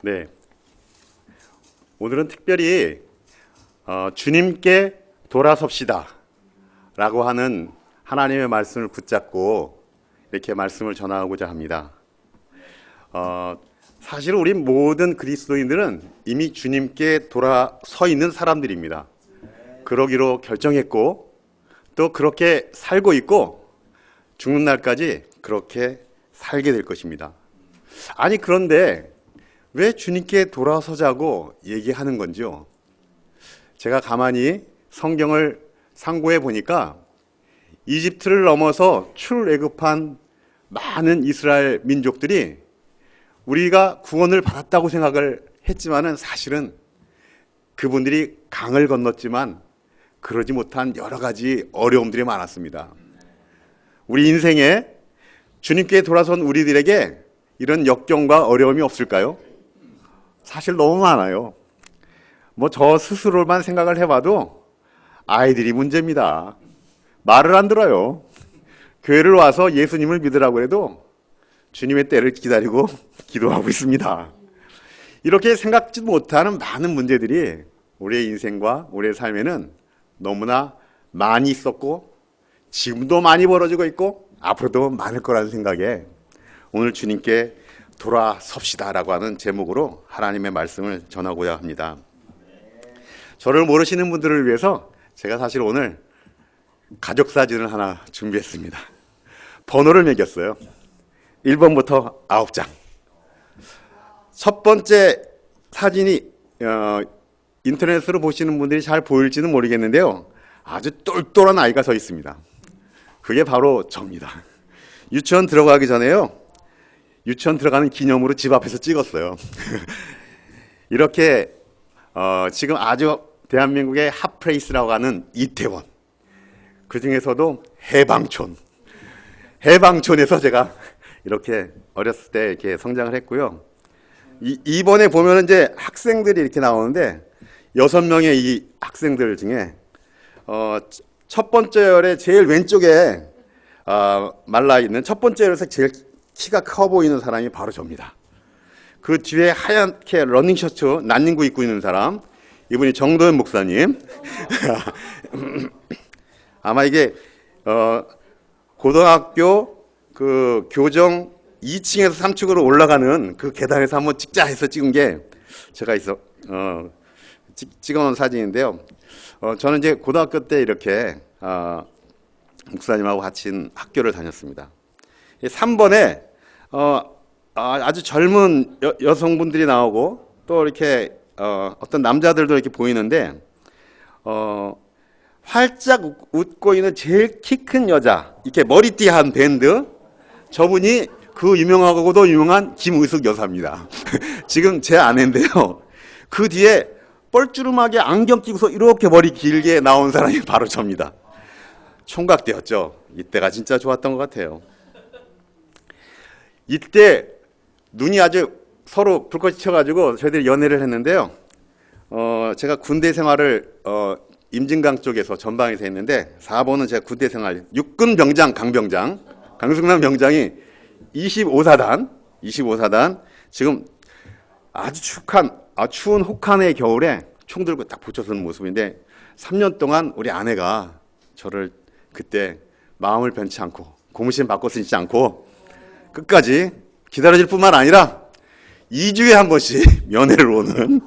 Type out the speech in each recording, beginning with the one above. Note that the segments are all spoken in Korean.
네, 오늘은 특별히 주님께 돌아섭시다 라고 하는 하나님의 말씀을 붙잡고 이렇게 말씀을 전하고자 합니다. 사실 우리 모든 그리스도인들은 이미 주님께 돌아서 있는 사람들입니다. 그러기로 결정했고 또 그렇게 살고 있고 죽는 날까지 그렇게 살게 될 것입니다. 아니 그런데 왜 주님께 돌아서자고 얘기하는 건지요? 제가 가만히 성경을 상고해 보니까 이집트를 넘어서 출애굽한 많은 이스라엘 민족들이 우리가 구원을 받았다고 생각을 했지만은 사실은 그분들이 강을 건넜지만 그러지 못한 여러 가지 어려움들이 많았습니다. 우리 인생에 주님께 돌아선 우리들에게 이런 역경과 어려움이 없을까요? 사실 너무 많아요. 뭐 저 스스로만 생각을 해봐도 아이들이 문제입니다. 말을 안 들어요. 교회를 와서 예수님을 믿으라고 해도 주님의 때를 기다리고 기도하고 있습니다. 이렇게 생각지도 못하는 많은 문제들이 우리의 인생과 우리의 삶에는 너무나 많이 있었고 지금도 많이 벌어지고 있고 앞으로도 많을 거라는 생각에 오늘 주님께 돌아섭시다라고 하는 제목으로 하나님의 말씀을 전하고자 합니다. 저를 모르시는 분들을 위해서 제가 사실 오늘 가족 사진을 하나 준비했습니다. 번호를 매겼어요. 1번부터 9장. 첫 번째 사진이 인터넷으로 보시는 분들이 잘 보일지는 모르겠는데요. 아주 똘똘한 아이가 서 있습니다. 그게 바로 저입니다. 유치원 들어가기 전에요. 유치원 들어가는 기념으로 집 앞에서 찍었어요. 이렇게 지금 아주 대한민국의 핫플레이스라고 하는 이태원, 그 중에서도 해방촌에서 제가 이렇게 어렸을 때 이렇게 성장을 했고요. 이번에 보면 이제 학생들이 이렇게 나오는데 6명의 이 학생들 중에 첫 번째 열에 제일 왼쪽에 말라 있는 첫 번째 열에서 제일 키가 커 보이는 사람이 바로 저입니다. 그 뒤에 하얗게 러닝셔츠 난닝구 입고 있는 사람, 이분이 정도현 목사님. 아마 이게 고등학교 그 교정 2층에서 3층으로 올라가는 그 계단에서 한번 찍자 해서 찍은 게 제가 찍어놓은 사진인데요. 저는 이제 고등학교 때 이렇게 목사님하고 같이 학교를 다녔습니다. 3번에 아주 젊은 여성분들이 나오고 또 이렇게 어떤 남자들도 이렇게 보이는데 활짝 웃고 있는 제일 키 큰 여자, 이렇게 머리띠한 밴드, 저분이 그 유명하고도 유명한 김의숙 여사입니다. 지금 제 아내인데요. 그 뒤에 뻘주름하게 안경 끼고서 이렇게 머리 길게 나온 사람이 바로 저입니다. 총각 때였죠. 이때가 진짜 좋았던 것 같아요. 이때 눈이 아주 서로 불꽃이 튀어가지고 저희들이 연애를 했는데요. 제가 군대 생활을 임진강 쪽에서 전방에서 했는데 4번은 제가 군대 생활 육군 병장 강승남 병장이 25사단 지금 아주 추운 혹한의 겨울에 총 들고 딱 붙여서는 모습인데 3년 동안 우리 아내가 저를 그때 마음을 변치 않고 고무신 바꿔 쓰지 않고 끝까지 기다려줄 뿐만 아니라 2주에 한 번씩 면회를 오는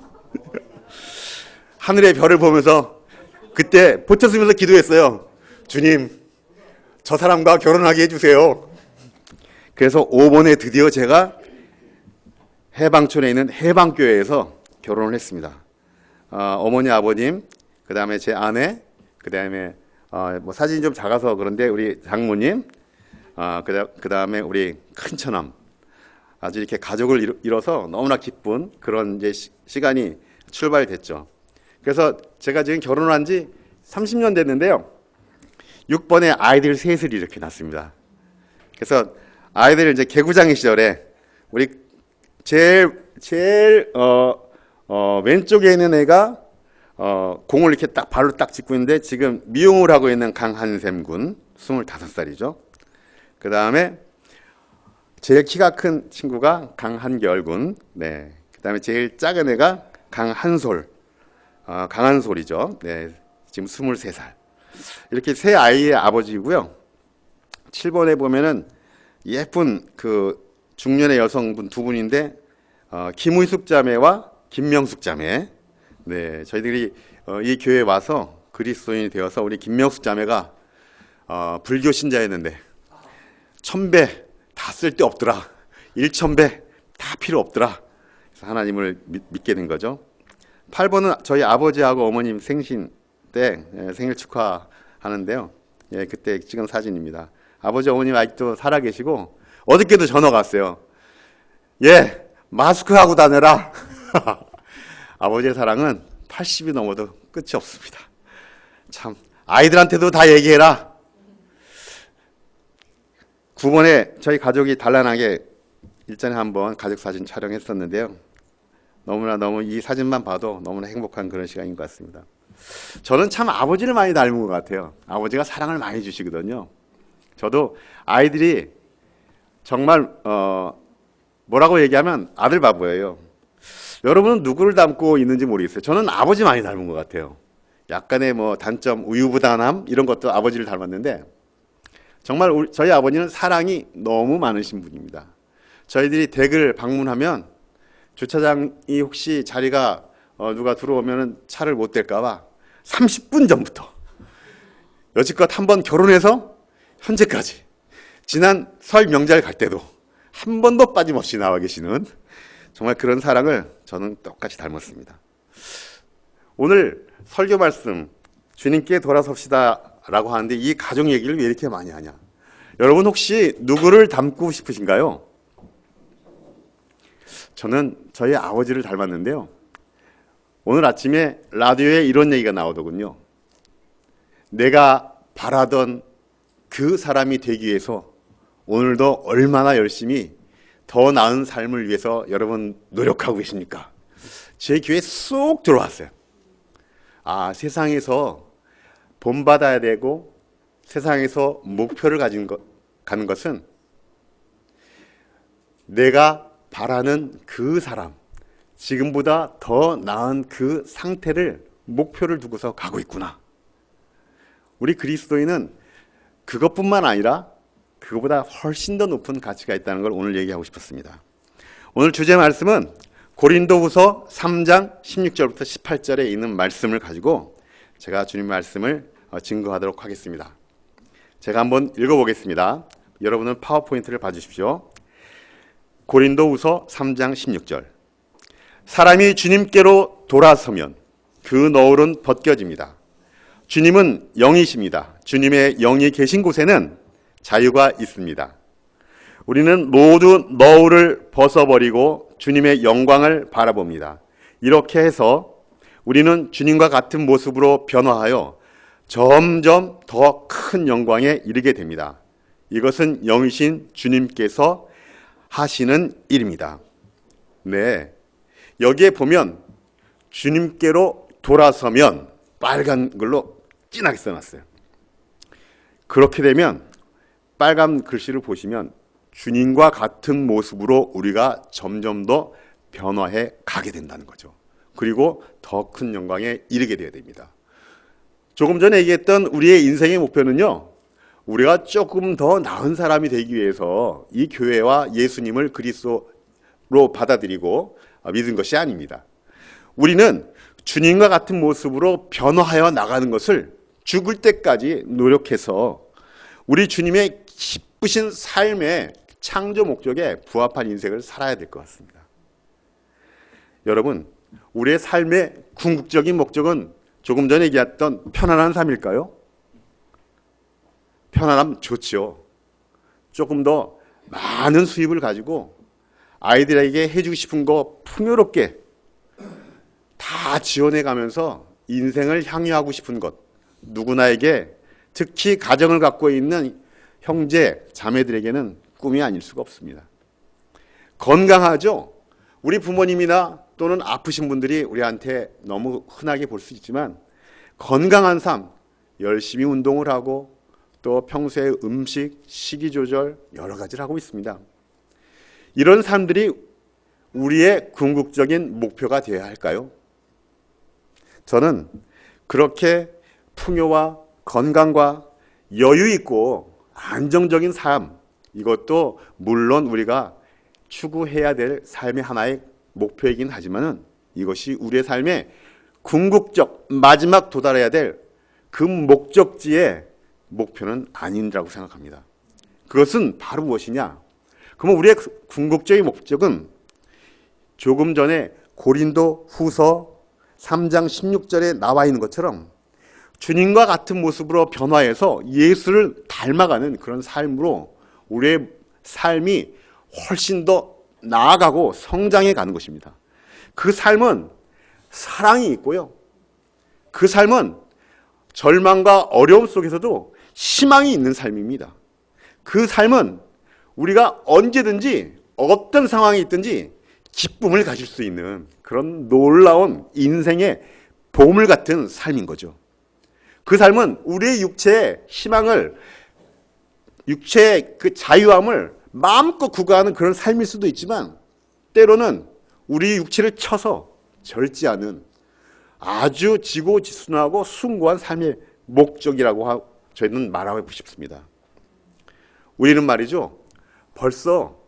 하늘의 별을 보면서 그때 보쳐 쓰면서 기도했어요. 주님, 저 사람과 결혼하게 해주세요. 그래서 5번에 드디어 제가 해방촌에 있는 해방교회에서 결혼을 했습니다. 어머니, 아버님, 그 다음에 제 아내, 그 다음에 뭐 사진이 좀 작아서 그런데 우리 장모님, 그 다음에 우리 큰처남, 아주 이렇게 가족을 이뤄서 너무나 기쁜 그런 이제 시간이 출발됐죠. 그래서 제가 지금 결혼한 지 30년 됐는데요. 6번에 아이들 셋을 이렇게 낳습니다. 그래서 아이들 이제 개구장의 시절에 우리 제일 왼쪽에 있는 애가 공을 이렇게 딱 발로 딱 짚고 있는데 지금 미용을 하고 있는 강한샘 군 25살이죠. 그 다음에 제일 키가 큰 친구가 강한결 군, 네, 그다음에 제일 작은 애가 강한솔, 강한솔이죠. 네, 지금 23살. 이렇게 세 아이의 아버지고요. 7번에 보면은 예쁜 그 중년의 여성분 두 분인데 김의숙 자매와 김명숙 자매. 네, 저희들이 이 교회에 와서 그리스도인이 되어서 우리 김명숙 자매가 불교 신자였는데 1000배 다 쓸데 없더라. 1000배 다 필요 없더라. 그래서 하나님을 믿게 된 거죠. 8번은 저희 아버지하고 어머님 생신 때 생일 축하하는데요. 예, 그때 찍은 사진입니다. 아버지 어머님 아직도 살아계시고 어저께도 전화가 왔어요. 예, 마스크 하고 다녀라. 아버지의 사랑은 80이 넘어도 끝이 없습니다. 참 아이들한테도 다 얘기해라. 9번에 저희 가족이 단란하게 일전에 한번 가족 사진 촬영했었는데요. 너무 이 사진만 봐도 너무나 행복한 그런 시간인 것 같습니다. 저는 참 아버지를 많이 닮은 것 같아요. 아버지가 사랑을 많이 주시거든요. 저도 아이들이 정말 뭐라고 얘기하면 아들 바보예요. 여러분은 누구를 닮고 있는지 모르겠어요. 저는 아버지 많이 닮은 것 같아요. 약간의 뭐 단점, 우유부단함 이런 것도 아버지를 닮았는데 정말 저희 아버지는 사랑이 너무 많으신 분입니다. 저희들이 댁을 방문하면 주차장이 혹시 자리가 누가 들어오면 차를 못 댈까 봐 30분 전부터 여지껏 한번 결혼해서 현재까지 지난 설 명절 갈 때도 한 번도 빠짐없이 나와 계시는 정말 그런 사랑을 저는 똑같이 닮았습니다. 오늘 설교 말씀 주님께 돌아섭시다 라고 하는데 이 가족 얘기를 왜 이렇게 많이 하냐? 여러분 혹시 누구를 닮고 싶으신가요? 저는 저희 아버지를 닮았는데요. 오늘 아침에 라디오에 이런 얘기가 나오더군요. 내가 바라던 그 사람이 되기 위해서 오늘도 얼마나 열심히 더 나은 삶을 위해서 여러분 노력하고 계십니까? 제 귀에 쏙 들어왔어요. 아, 세상에서 본받아야 되고 세상에서 목표를 가는 것은 내가 바라는 그 사람, 지금보다 더 나은 그 상태를 목표를 두고서 가고 있구나. 우리 그리스도인은 그것뿐만 아니라 그것보다 훨씬 더 높은 가치가 있다는 걸 오늘 얘기하고 싶었습니다. 오늘 주제 말씀은 고린도후서 3장 16절부터 18절에 있는 말씀을 가지고 제가 주님 말씀을 증거하도록 하겠습니다. 제가 한번 읽어보겠습니다. 여러분은 파워포인트를 봐주십시오. 고린도후서 3장 16절. 사람이 주님께로 돌아서면 그 너울은 벗겨집니다. 주님은 영이십니다. 주님의 영이 계신 곳에는 자유가 있습니다. 우리는 모두 너울을 벗어버리고 주님의 영광을 바라봅니다. 이렇게 해서 우리는 주님과 같은 모습으로 변화하여 점점 더 큰 영광에 이르게 됩니다. 이것은 영이신 주님께서 하시는 일입니다. 네, 여기에 보면 주님께로 돌아서면 빨간 글로 진하게 써놨어요. 그렇게 되면 빨간 글씨를 보시면 주님과 같은 모습으로 우리가 점점 더 변화해 가게 된다는 거죠. 그리고 더 큰 영광에 이르게 되어야 됩니다. 조금 전에 얘기했던 우리의 인생의 목표는요, 우리가 조금 더 나은 사람이 되기 위해서 이 교회와 예수님을 그리스도로 받아들이고 믿은 것이 아닙니다. 우리는 주님과 같은 모습으로 변화하여 나가는 것을 죽을 때까지 노력해서 우리 주님의 기쁘신 삶의 창조 목적에 부합한 인생을 살아야 될 것 같습니다. 여러분, 우리의 삶의 궁극적인 목적은 조금 전에 얘기했던 편안한 삶일까요? 편안함 좋죠. 조금 더 많은 수입을 가지고 아이들에게 해주고 싶은 거 풍요롭게 다 지원해 가면서 인생을 향유하고 싶은 것, 누구나에게 특히 가정을 갖고 있는 형제, 자매들에게는 꿈이 아닐 수가 없습니다. 건강하죠? 우리 부모님이나 또는 아프신 분들이 우리한테 너무 흔하게 볼 수 있지만 건강한 삶, 열심히 운동을 하고 또 평소에 음식, 식이 조절 여러 가지를 하고 있습니다. 이런 사람들이 우리의 궁극적인 목표가 되어야 할까요? 저는 그렇게 풍요와 건강과 여유 있고 안정적인 삶, 이것도 물론 우리가 추구해야 될 삶의 하나의 목표이긴 하지만은 이것이 우리의 삶의 궁극적 마지막 도달해야 될 그 목적지의 목표는 아니라고 생각합니다. 그것은 바로 무엇이냐? 그러면 우리의 궁극적인 목적은 조금 전에 고린도 후서 3장 16절에 나와 있는 것처럼 주님과 같은 모습으로 변화해서 예수를 닮아가는 그런 삶으로 우리의 삶이 훨씬 더 나아가고 성장해 가는 것입니다. 그 삶은 사랑이 있고요. 그 삶은 절망과 어려움 속에서도 희망이 있는 삶입니다. 그 삶은 우리가 언제든지 어떤 상황이 있든지 기쁨을 가질 수 있는 그런 놀라운 인생의 보물 같은 삶인 거죠. 그 삶은 우리의 육체의 희망을, 육체의 그 자유함을 마음껏 구가하는 그런 삶일 수도 있지만 때로는 우리 육체를 쳐서 절제하는 아주 지고지순하고 숭고한 삶의 목적이라고 저희는 말하고 싶습니다. 우리는 말이죠, 벌써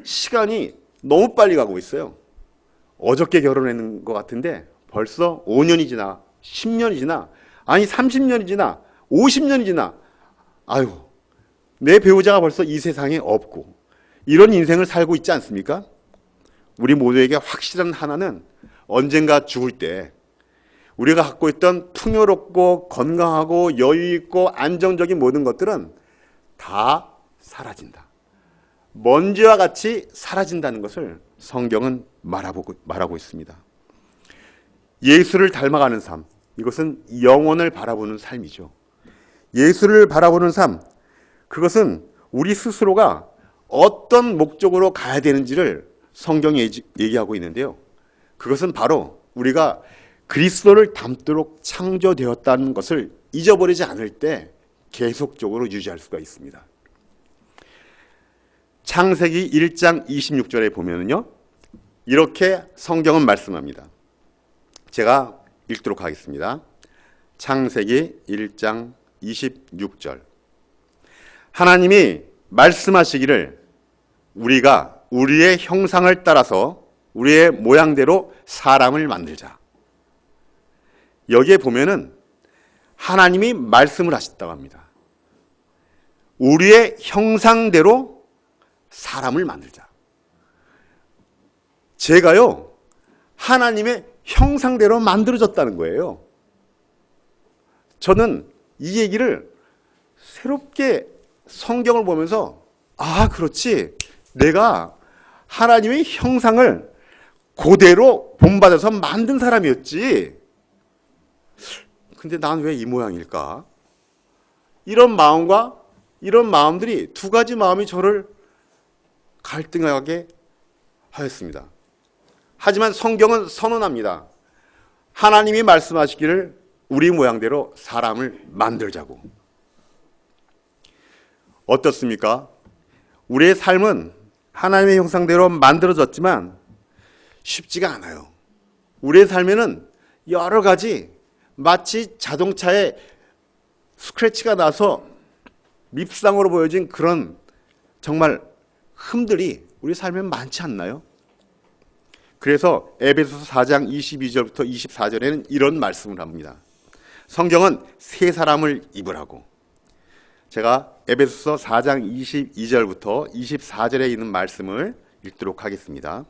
시간이 너무 빨리 가고 있어요. 어저께 결혼했는 것 같은데 벌써 5년이 지나 10년이 지나 아니 30년이 지나 50년이 지나 아유, 내 배우자가 벌써 이 세상에 없고 이런 인생을 살고 있지 않습니까? 우리 모두에게 확실한 하나는 언젠가 죽을 때 우리가 갖고 있던 풍요롭고 건강하고 여유 있고 안정적인 모든 것들은 다 사라진다. 먼지와 같이 사라진다는 것을 성경은 말하고 있습니다. 예수를 닮아가는 삶, 이것은 영혼을 바라보는 삶이죠. 예수를 바라보는 삶, 그것은 우리 스스로가 어떤 목적으로 가야 되는지를 성경이 얘기하고 있는데요. 그것은 바로 우리가 그리스도를 닮도록 창조되었다는 것을 잊어버리지 않을 때 계속적으로 유지할 수가 있습니다. 창세기 1장 26절에 보면은요, 이렇게 성경은 말씀합니다. 제가 읽도록 하겠습니다. 창세기 1장 26절. 하나님이 말씀하시기를 우리가 우리의 형상을 따라서 우리의 모양대로 사람을 만들자. 여기에 보면은 하나님이 말씀을 하셨다고 합니다. 우리의 형상대로 사람을 만들자. 제가요, 하나님의 형상대로 만들어졌다는 거예요. 저는 이 얘기를 새롭게 성경을 보면서 아, 그렇지. 내가 하나님의 형상을 그대로 본받아서 만든 사람이었지. 근데 난 왜 이 모양일까? 이런 마음과 이런 마음들이 두 가지 마음이 저를 갈등하게 하였습니다. 하지만 성경은 선언합니다. 하나님이 말씀하시기를 우리 모양대로 사람을 만들자고. 어떻습니까? 우리의 삶은 하나님의 형상대로 만들어졌지만 쉽지가 않아요. 우리의 삶에는 여러 가지 마치 자동차에 스크래치가 나서 밉상으로 보여진 그런 정말 흠들이 우리 삶에 많지 않나요? 그래서 에베소서 4장 22절부터 24절에는 이런 말씀을 합니다. 성경은 새 사람을 입으라고. 제가 에베소서 4장 22절부터 24절에 있는 말씀을 읽도록 하겠습니다.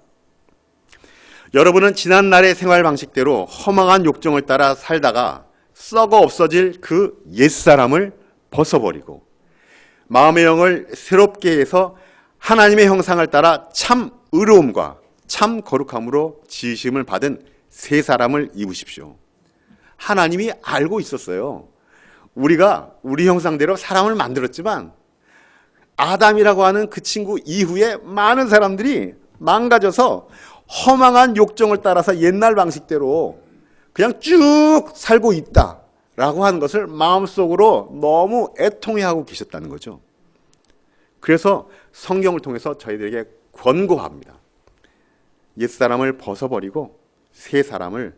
여러분은 지난날의 생활 방식대로 허망한 욕정을 따라 살다가 썩어 없어질 그 옛사람을 벗어버리고 마음의 영을 새롭게 해서 하나님의 형상을 따라 참 의로움과 참 거룩함으로 지으심을 받은 새 사람을 입으십시오. 하나님이 알고 있었어요. 우리가 우리 형상대로 사람을 만들었지만 아담이라고 하는 그 친구 이후에 많은 사람들이 망가져서 허망한 욕정을 따라서 옛날 방식대로 그냥 쭉 살고 있다라고 하는 것을 마음속으로 너무 애통해하고 계셨다는 거죠. 그래서 성경을 통해서 저희들에게 권고합니다. 옛사람을 벗어버리고 새 사람을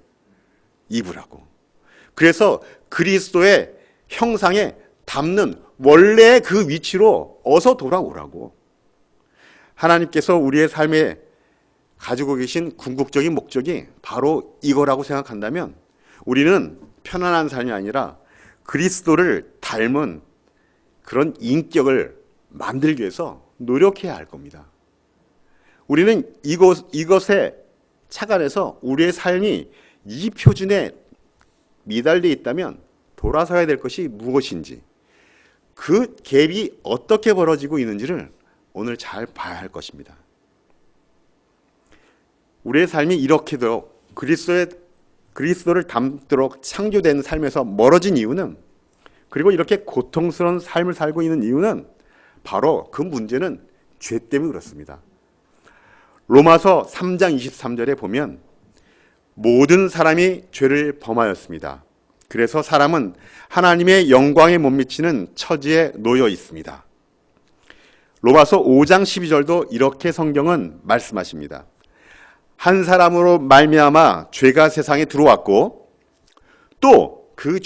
입으라고. 그래서 그리스도의 형상에 담는 원래의 그 위치로 어서 돌아오라고. 하나님께서 우리의 삶에 가지고 계신 궁극적인 목적이 바로 이거라고 생각한다면 우리는 편안한 삶이 아니라 그리스도를 닮은 그런 인격을 만들기 위해서 노력해야 할 겁니다. 우리는 이것에 착안해서 우리의 삶이 이 표준에 미달려 있다면 돌아서야 될 것이 무엇인지, 그 갭이 어떻게 벌어지고 있는지를 오늘 잘 봐야 할 것입니다. 우리의 삶이 이렇게도 그리스도를 닮도록 창조된 삶에서 멀어진 이유는, 그리고 이렇게 고통스러운 삶을 살고 있는 이유는 바로 그 문제는 죄 때문에 그렇습니다. 로마서 3장 23절에 보면 모든 사람이 죄를 범하였습니다. 그래서 사람은 하나님의 영광에 못 미치는 처지에 놓여 있습니다. 로마서 5장 12절도 이렇게 성경은 말씀하십니다. 한 사람으로 말미암아 죄가 세상에 들어왔고 또 그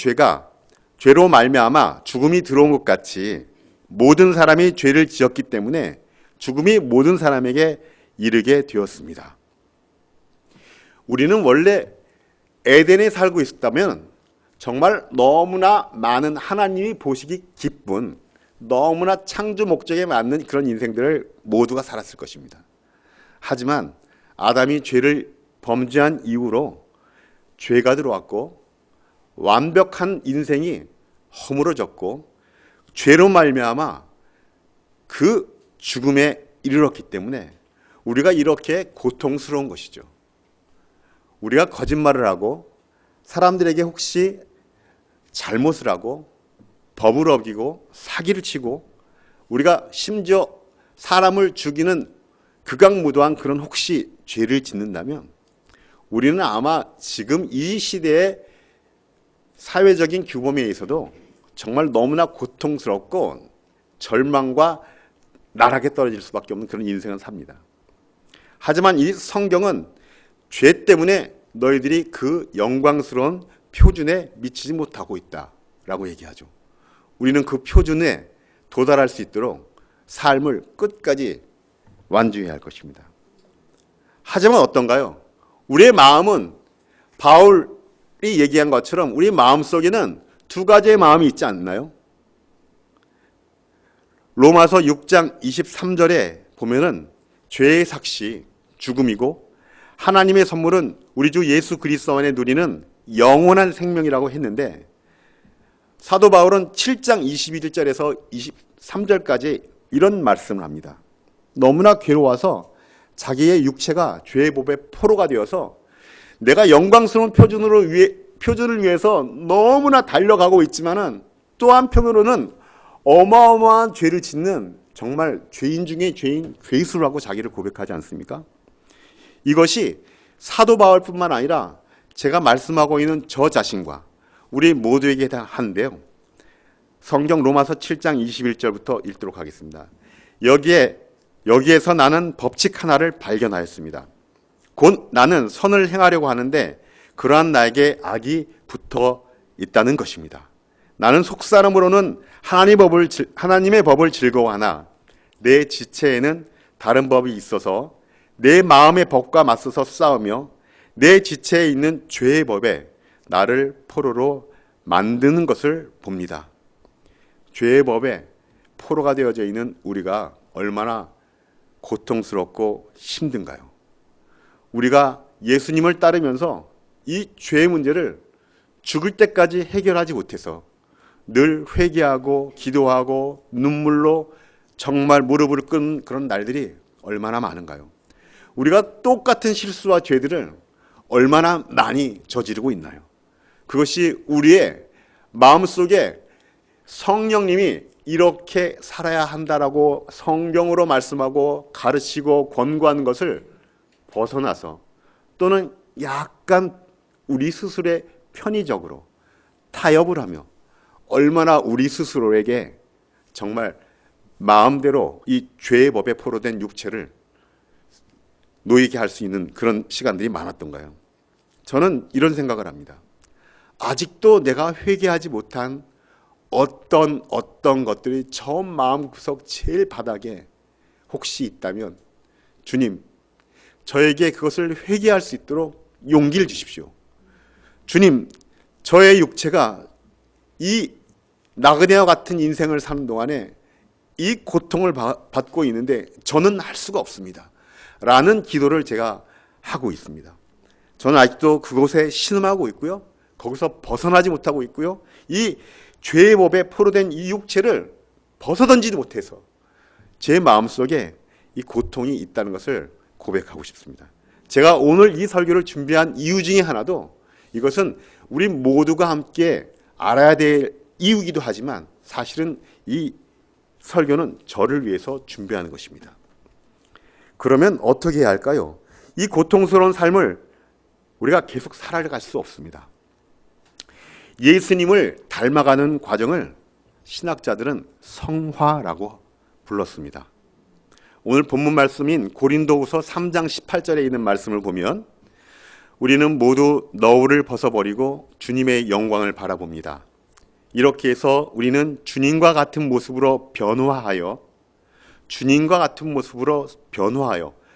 죄로 말미암아 죽음이 들어온 것 같이 모든 사람이 죄를 지었기 때문에 죽음이 모든 사람에게 이르게 되었습니다. 우리는 원래 에덴에 살고 있었다면 정말 너무나 많은 하나님이 보시기 기쁜, 너무나 창조 목적에 맞는 그런 인생들을 모두가 살았을 것입니다. 하지만 아담이 죄를 범죄한 이후로 죄가 들어왔고 완벽한 인생이 허물어졌고 죄로 말미암아 그 죽음에 이르렀기 때문에 우리가 이렇게 고통스러운 것이죠. 우리가 거짓말을 하고 사람들에게 혹시 잘못을 하고 법을 어기고 사기를 치고 우리가 심지어 사람을 죽이는 극악무도한 그런 혹시 죄를 짓는다면 우리는 아마 지금 이 시대의 사회적인 규범에 있어도 정말 너무나 고통스럽고 절망과 나락에 떨어질 수밖에 없는 그런 인생을 삽니다. 하지만 이 성경은 죄 때문에 너희들이 그 영광스러운 표준에 미치지 못하고 있다라고 얘기하죠. 우리는 그 표준에 도달할 수 있도록 삶을 끝까지 완주해야 할 것입니다. 하지만 어떤가요? 우리의 마음은 바울이 얘기한 것처럼 우리 마음속에는 두 가지의 마음이 있지 않나요? 로마서 6장 23절에 보면은 죄의 삭시, 죽음이고 하나님의 선물은 우리 주 예수 그리스도 안에 누리는 영원한 생명이라고 했는데 사도 바울은 7장 21절에서 23절까지 이런 말씀을 합니다. 너무나 괴로워서 자기의 육체가 죄의 법의 포로가 되어서 내가 영광스러운 표준을 위해서 너무나 달려가고 있지만은 또 한편으로는 어마어마한 죄를 짓는 정말 죄인 중에 죄인, 괴수라고 자기를 고백하지 않습니까? 이것이 사도 바울뿐만 아니라 제가 말씀하고 있는 저 자신과 우리 모두에게 한데요. 성경 로마서 7장 21절부터 읽도록 하겠습니다. 여기에서 나는 법칙 하나를 발견하였습니다. 곧 나는 선을 행하려고 하는데 그러한 나에게 악이 붙어 있다는 것입니다. 나는 속사람으로는 하나님의 법을 즐거워하나 내 지체에는 다른 법이 있어서 내 마음의 법과 맞서서 싸우며 내 지체에 있는 죄의 법에 나를 포로로 만드는 것을 봅니다. 죄의 법에 포로가 되어져 있는 우리가 얼마나 고통스럽고 힘든가요? 우리가 예수님을 따르면서 이 죄의 문제를 죽을 때까지 해결하지 못해서 늘 회개하고 기도하고 눈물로 정말 무릎을 꿇는 그런 날들이 얼마나 많은가요? 우리가 똑같은 실수와 죄들을 얼마나 많이 저지르고 있나요? 그것이 우리의 마음속에 성령님이 이렇게 살아야 한다라고 성경으로 말씀하고 가르치고 권고하는 것을 벗어나서 또는 약간 우리 스스로의 편의적으로 타협을 하며 얼마나 우리 스스로에게 정말 마음대로 이 죄의 법에 포로된 육체를 놓이게 할 수 있는 그런 시간들이 많았던가요? 저는 이런 생각을 합니다. 아직도 내가 회개하지 못한 어떤 것들이 저 마음구석 제일 바닥에 혹시 있다면 주님, 저에게 그것을 회개할 수 있도록 용기를 주십시오. 주님, 저의 육체가 이 나그네와 같은 인생을 사는 동안에 이 고통을 받고 있는데 저는 할 수가 없습니다. 라는 기도를 제가 하고 있습니다. 저는 아직도 그곳에 신음하고 있고요. 거기서 벗어나지 못하고 있고요. 이 죄의 법에 포로된 이 육체를 벗어던지지 못해서 제 마음속에 이 고통이 있다는 것을 고백하고 싶습니다. 제가 오늘 이 설교를 준비한 이유 중에 하나도 이것은 우리 모두가 함께 알아야 될 이유이기도 하지만 사실은 이 설교는 저를 위해서 준비하는 것입니다. 그러면 어떻게 해야 할까요? 이 고통스러운 삶을 우리가 계속 살아갈 수 없습니다. 예수님을 닮아가는 과정을 신학자들은 성화라고 불렀습니다. 오늘 본문 말씀인 고린도후서 3장 18절에 있는 말씀을 보면 우리는 모두 너울을 벗어버리고 주님의 영광을 바라봅니다. 이렇게 해서 우리는 주님과 같은 모습으로 변화하여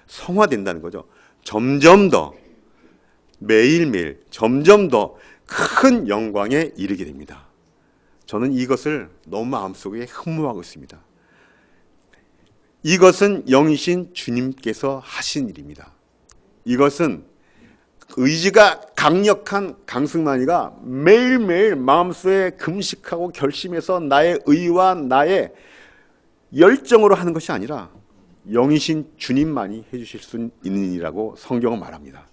성화된다는 거죠. 점점 더 매일매일 점점 더 큰 영광에 이르게 됩니다. 저는 이것을 너무 마음속에 흠모하고 있습니다. 이것은 영이신 주님께서 하신 일입니다. 이것은 의지가 강력한 강승만이가 매일매일 마음속에 금식하고 결심해서 나의 의와 나의 열정으로 하는 것이 아니라 영이신 주님만이 해주실 수 있는 일이라고 성경은 말합니다.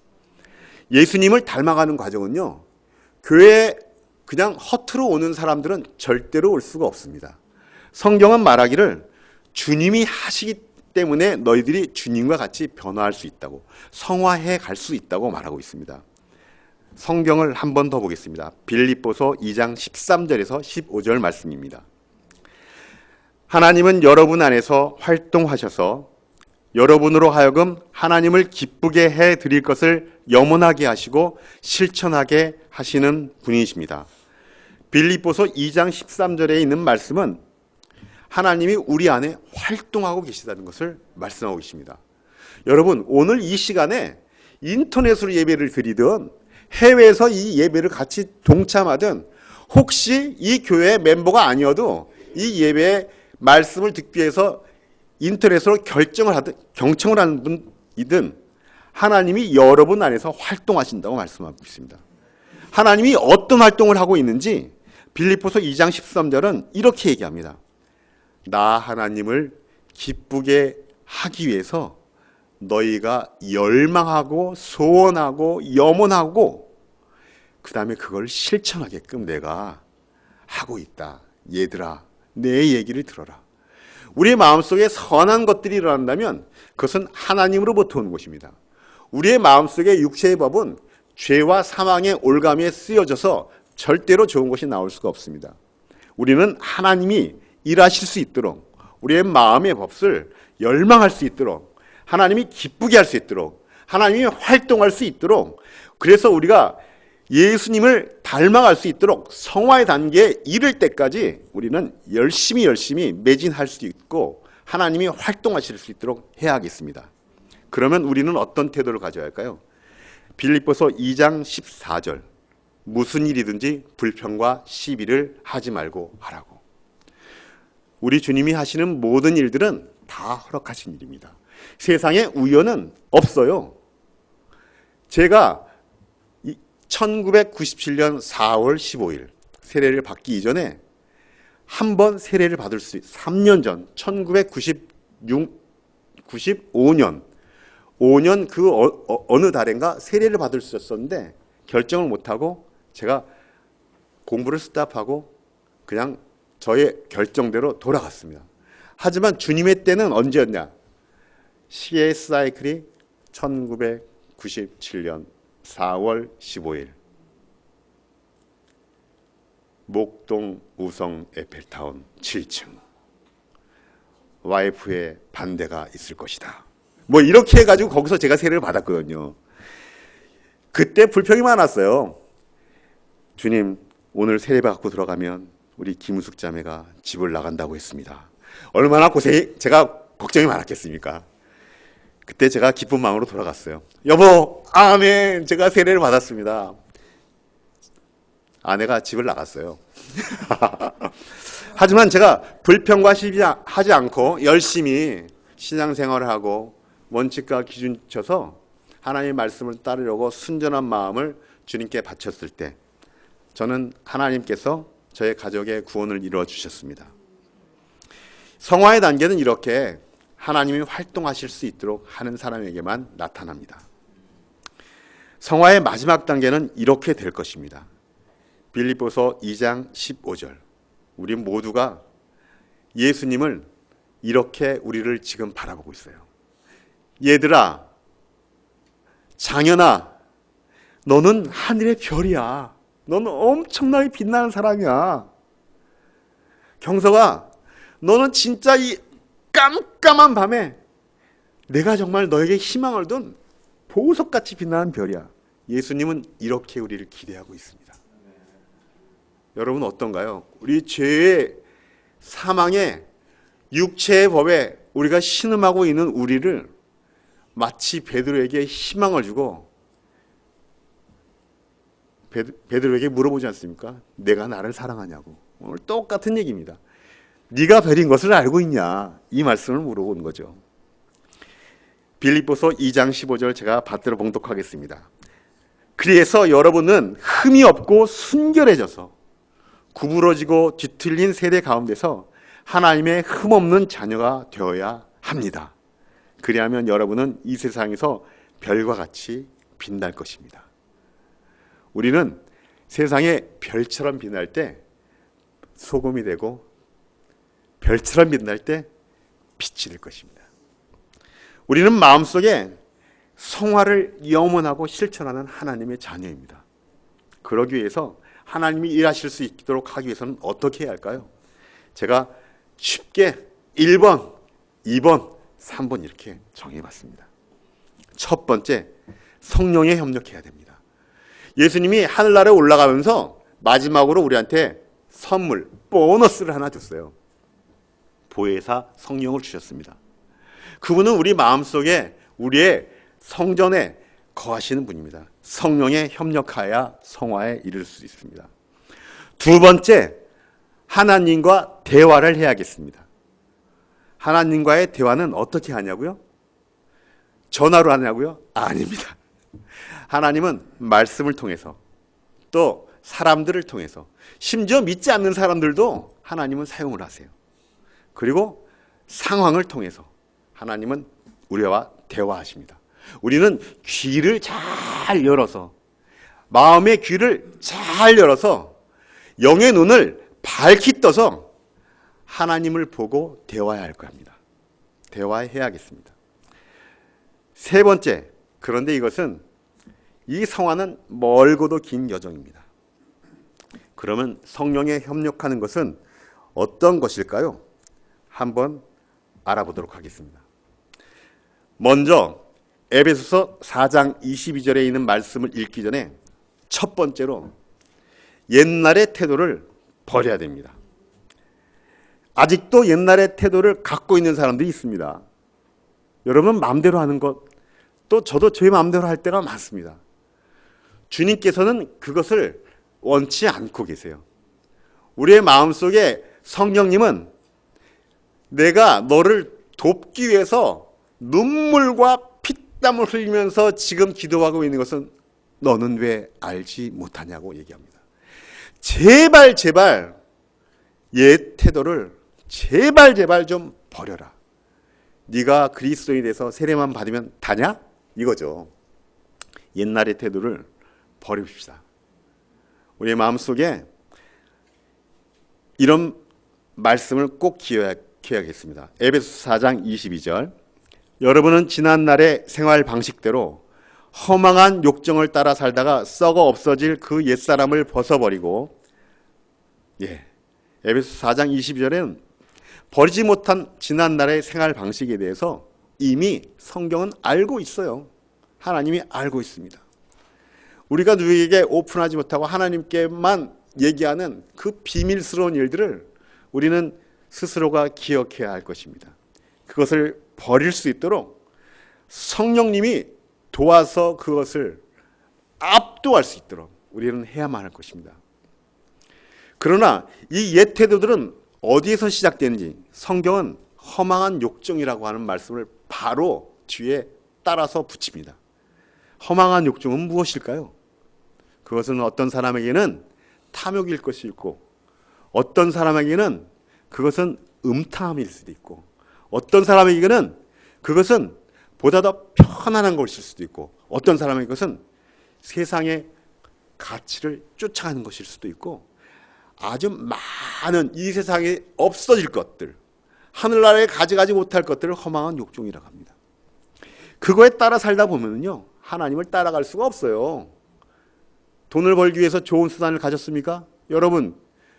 예수님을 닮아가는 과정은요, 교회에 그냥 허투루 오는 사람들은 절대로 올 수가 없습니다. 성경은 말하기를 주님이 하시기 때문에 너희들이 주님과 같이 변화할 수 있다고, 성화해 갈 수 있다고 말하고 있습니다. 성경을 한 번 더 보겠습니다. 빌립보서 2장 13절에서 15절 말씀입니다. 하나님은 여러분 안에서 활동하셔서 여러분으로 하여금 하나님을 기쁘게 해드릴 것을 염원하게 하시고 실천하게 하시는 분이십니다. 빌립보서 2장 13절에 있는 말씀은 하나님이 우리 안에 활동하고 계시다는 것을 말씀하고 계십니다. 여러분, 오늘 이 시간에 인터넷으로 예배를 드리든 해외에서 이 예배를 같이 동참하든 혹시 이 교회 멤버가 아니어도 이 예배의 말씀을 듣기 위해서 인터넷으로 경청을 하는 분이든 하나님이 여러분 안에서 활동하신다고 말씀하고 있습니다. 하나님이 어떤 활동을 하고 있는지 빌립보서 2장 13절은 이렇게 얘기합니다. 나 하나님을 기쁘게 하기 위해서 너희가 열망하고 소원하고 염원하고 그 다음에 그걸 실천하게끔 내가 하고 있다. 얘들아, 내 얘기를 들어라. 우리의 마음속에 선한 것들이 일어난다면 그것은 하나님으로부터 오는 것입니다. 우리의 마음속에 육체의 법은 죄와 사망의 올가미에 쓰여져서 절대로 좋은 것이 나올 수가 없습니다. 우리는 하나님이 일하실 수 있도록 우리의 마음의 법을 열망할 수 있도록 하나님이 기쁘게 할 수 있도록 하나님이 활동할 수 있도록 그래서 우리가 예수님을 닮아갈 수 있도록 성화의 단계에 이를 때까지 우리는 열심히 매진할 수 있고 하나님이 활동하실 수 있도록 해야 하겠습니다. 그러면 우리는 어떤 태도를 가져야 할까요? 빌립보서 2장 14절 무슨 일이든지 불평과 시비를 하지 말고 하라고. 우리 주님이 하시는 모든 일들은 다 허락하신 일입니다. 세상에 우연은 없어요. 제가 1997년 4월 15일 세례를 받기 이전에 한 번 세례를 받을 수 3년 전 1995년 5년 그 어느 달인가 세례를 받을 수 있었는데 결정을 못하고 제가 공부를 스탑하고 그냥 저의 결정대로 돌아갔습니다. 하지만 주님의 때는 언제였냐? 시의 사이클이 1997년 4월 15일 목동 우성 에펠타운 7층 와이프의 반대가 있을 것이다. 뭐 이렇게 해가지고 거기서 제가 세례를 받았거든요. 그때 불평이 많았어요. 주님, 오늘 세례 받고 들어가면 우리 김우숙 자매가 집을 나간다고 했습니다. 얼마나 제가 걱정이 많았겠습니까? 그때 제가 기쁜 마음으로 돌아갔어요. 여보, 아멘, 제가 세례를 받았습니다. 아내가 집을 나갔어요. 하지만 제가 불평하지 않고 열심히 신앙생활을 하고 원칙과 기준 쳐서 하나님의 말씀을 따르려고 순전한 마음을 주님께 바쳤을 때 저는 하나님께서 저의 가족의 구원을 이루어 주셨습니다. 성화의 단계는 이렇게 하나님이 활동하실 수 있도록 하는 사람에게만 나타납니다. 성화의 마지막 단계는 이렇게 될 것입니다. 빌립보서 2장 15절. 우리 모두가 예수님을 이렇게 우리를 지금 바라보고 있어요. 얘들아, 장현아, 너는 하늘의 별이야. 너는 엄청나게 빛나는 사람이야. 경서가, 너는 진짜 이 깜깜한 밤에 내가 정말 너에게 희망을 둔 보석같이 빛나는 별이야. 예수님은 이렇게 우리를 기대하고 있습니다. 여러분 어떤가요? 우리 죄의 사망의 육체의 법에 우리가 신음하고 있는 우리를 마치 베드로에게 희망을 주고 베드로에게 물어보지 않습니까? 내가 나를 사랑하냐고. 오늘 똑같은 얘기입니다. 네가 별인 것을 알고 있냐? 이 말씀을 물어보는 거죠. 빌립보서 2장 15절 제가 받들어 봉독하겠습니다. 그래서 여러분은 흠이 없고 순결해져서 구부러지고 뒤틀린 세대 가운데서 하나님의 흠없는 자녀가 되어야 합니다. 그리하면 여러분은 이 세상에서 별과 같이 빛날 것입니다. 우리는 세상에 별처럼 빛날 때 소금이 되고 별처럼 빛날 때 빛이 될 것입니다. 우리는 마음속에 성화를 염원하고 실천하는 하나님의 자녀입니다. 그러기 위해서 하나님이 일하실 수 있도록 하기 위해서는 어떻게 해야 할까요? 제가 쉽게 1번, 2번, 3번 이렇게 정해봤습니다. 첫 번째, 성령에 협력해야 됩니다. 예수님이 하늘나라에 올라가면서 마지막으로 우리한테 선물, 보너스를 하나 줬어요. 보혜사 성령을 주셨습니다. 그분은 우리 마음속에 우리의 성전에 거하시는 분입니다. 성령에 협력하여야 성화에 이를 수 있습니다. 두 번째, 하나님과 대화를 해야겠습니다. 하나님과의 대화는 어떻게 하냐고요? 전화로 하냐고요? 아닙니다. 하나님은 말씀을 통해서 또 사람들을 통해서 심지어 믿지 않는 사람들도 하나님은 사용을 하세요. 그리고 상황을 통해서 하나님은 우리와 대화하십니다. 우리는 귀를 잘 열어서 마음의 귀를 잘 열어서 영의 눈을 밝히 떠서 하나님을 보고 대화해야 할 겁니다. 대화해야겠습니다. 세 번째, 그런데 이것은 이 성화는 멀고도 긴 여정입니다. 그러면 성령에 협력하는 것은 어떤 것일까요? 한번 알아보도록 하겠습니다. 먼저 에베소서 4장 22절에 있는 말씀을 읽기 전에 첫 번째로 옛날의 태도를 버려야 됩니다. 아직도 옛날의 태도를 갖고 있는 사람들이 있습니다. 여러분 마음대로 하는 것, 또 저도 제 마음대로 할 때가 많습니다. 주님께서는 그것을 원치 않고 계세요. 우리의 마음속에 성령님은 내가 너를 돕기 위해서 눈물과 피땀을 흘리면서 지금 기도하고 있는 것은 너는 왜 알지 못하냐고 얘기합니다. 제발 옛 태도를 제발 좀 버려라. 네가 그리스도인이 돼서 세례만 받으면 다냐? 이거죠. 옛날의 태도를 버립시다. 우리의 마음속에 이런 말씀을 꼭 기억해야겠습니다. 에베소서 4장 22절. 여러분은 지난날의 생활 방식대로 허망한 욕정을 따라 살다가 썩어 없어질 그 옛사람을 벗어버리고, 에베소서 4장 22절에는 버리지 못한 지난날의 생활 방식에 대해서 이미 성경은 알고 있어요. 하나님이 알고 있습니다. 우리가 누구에게 오픈하지 못하고 하나님께만 얘기하는 그 비밀스러운 일들을 우리는 스스로가 기억해야 할 것입니다. 그것을 버릴 수 있도록 성령님이 도와서 그것을 압도할 수 있도록 우리는 해야만 할 것입니다. 그러나 이 옛 태도들은 어디에서 시작되는지 성경은 허망한 욕정이라고 하는 말씀을 바로 뒤에 따라서 붙입니다. 허망한 욕정은 무엇일까요? 그것은 어떤 사람에게는 탐욕일 것이 있고, 어떤 사람에게는 그것은 음탕함일 수도 있고, 어떤 사람에게는 그것은 보다 더 편안한 것일 수도 있고, 어떤 사람에게 그것은 세상의 가치를 쫓아가는 것일 수도 있고, 아주 많은 이 세상에 없어질 것들, 하늘나라에 가져가지 못할 것들을 허망한 욕종이라고 합니다. 그거에 따라 살다 보면요, 하나님을 따라갈 수가 없어요. 돈을 벌기 위해서 좋은 수단을 가졌습니까? 여러분,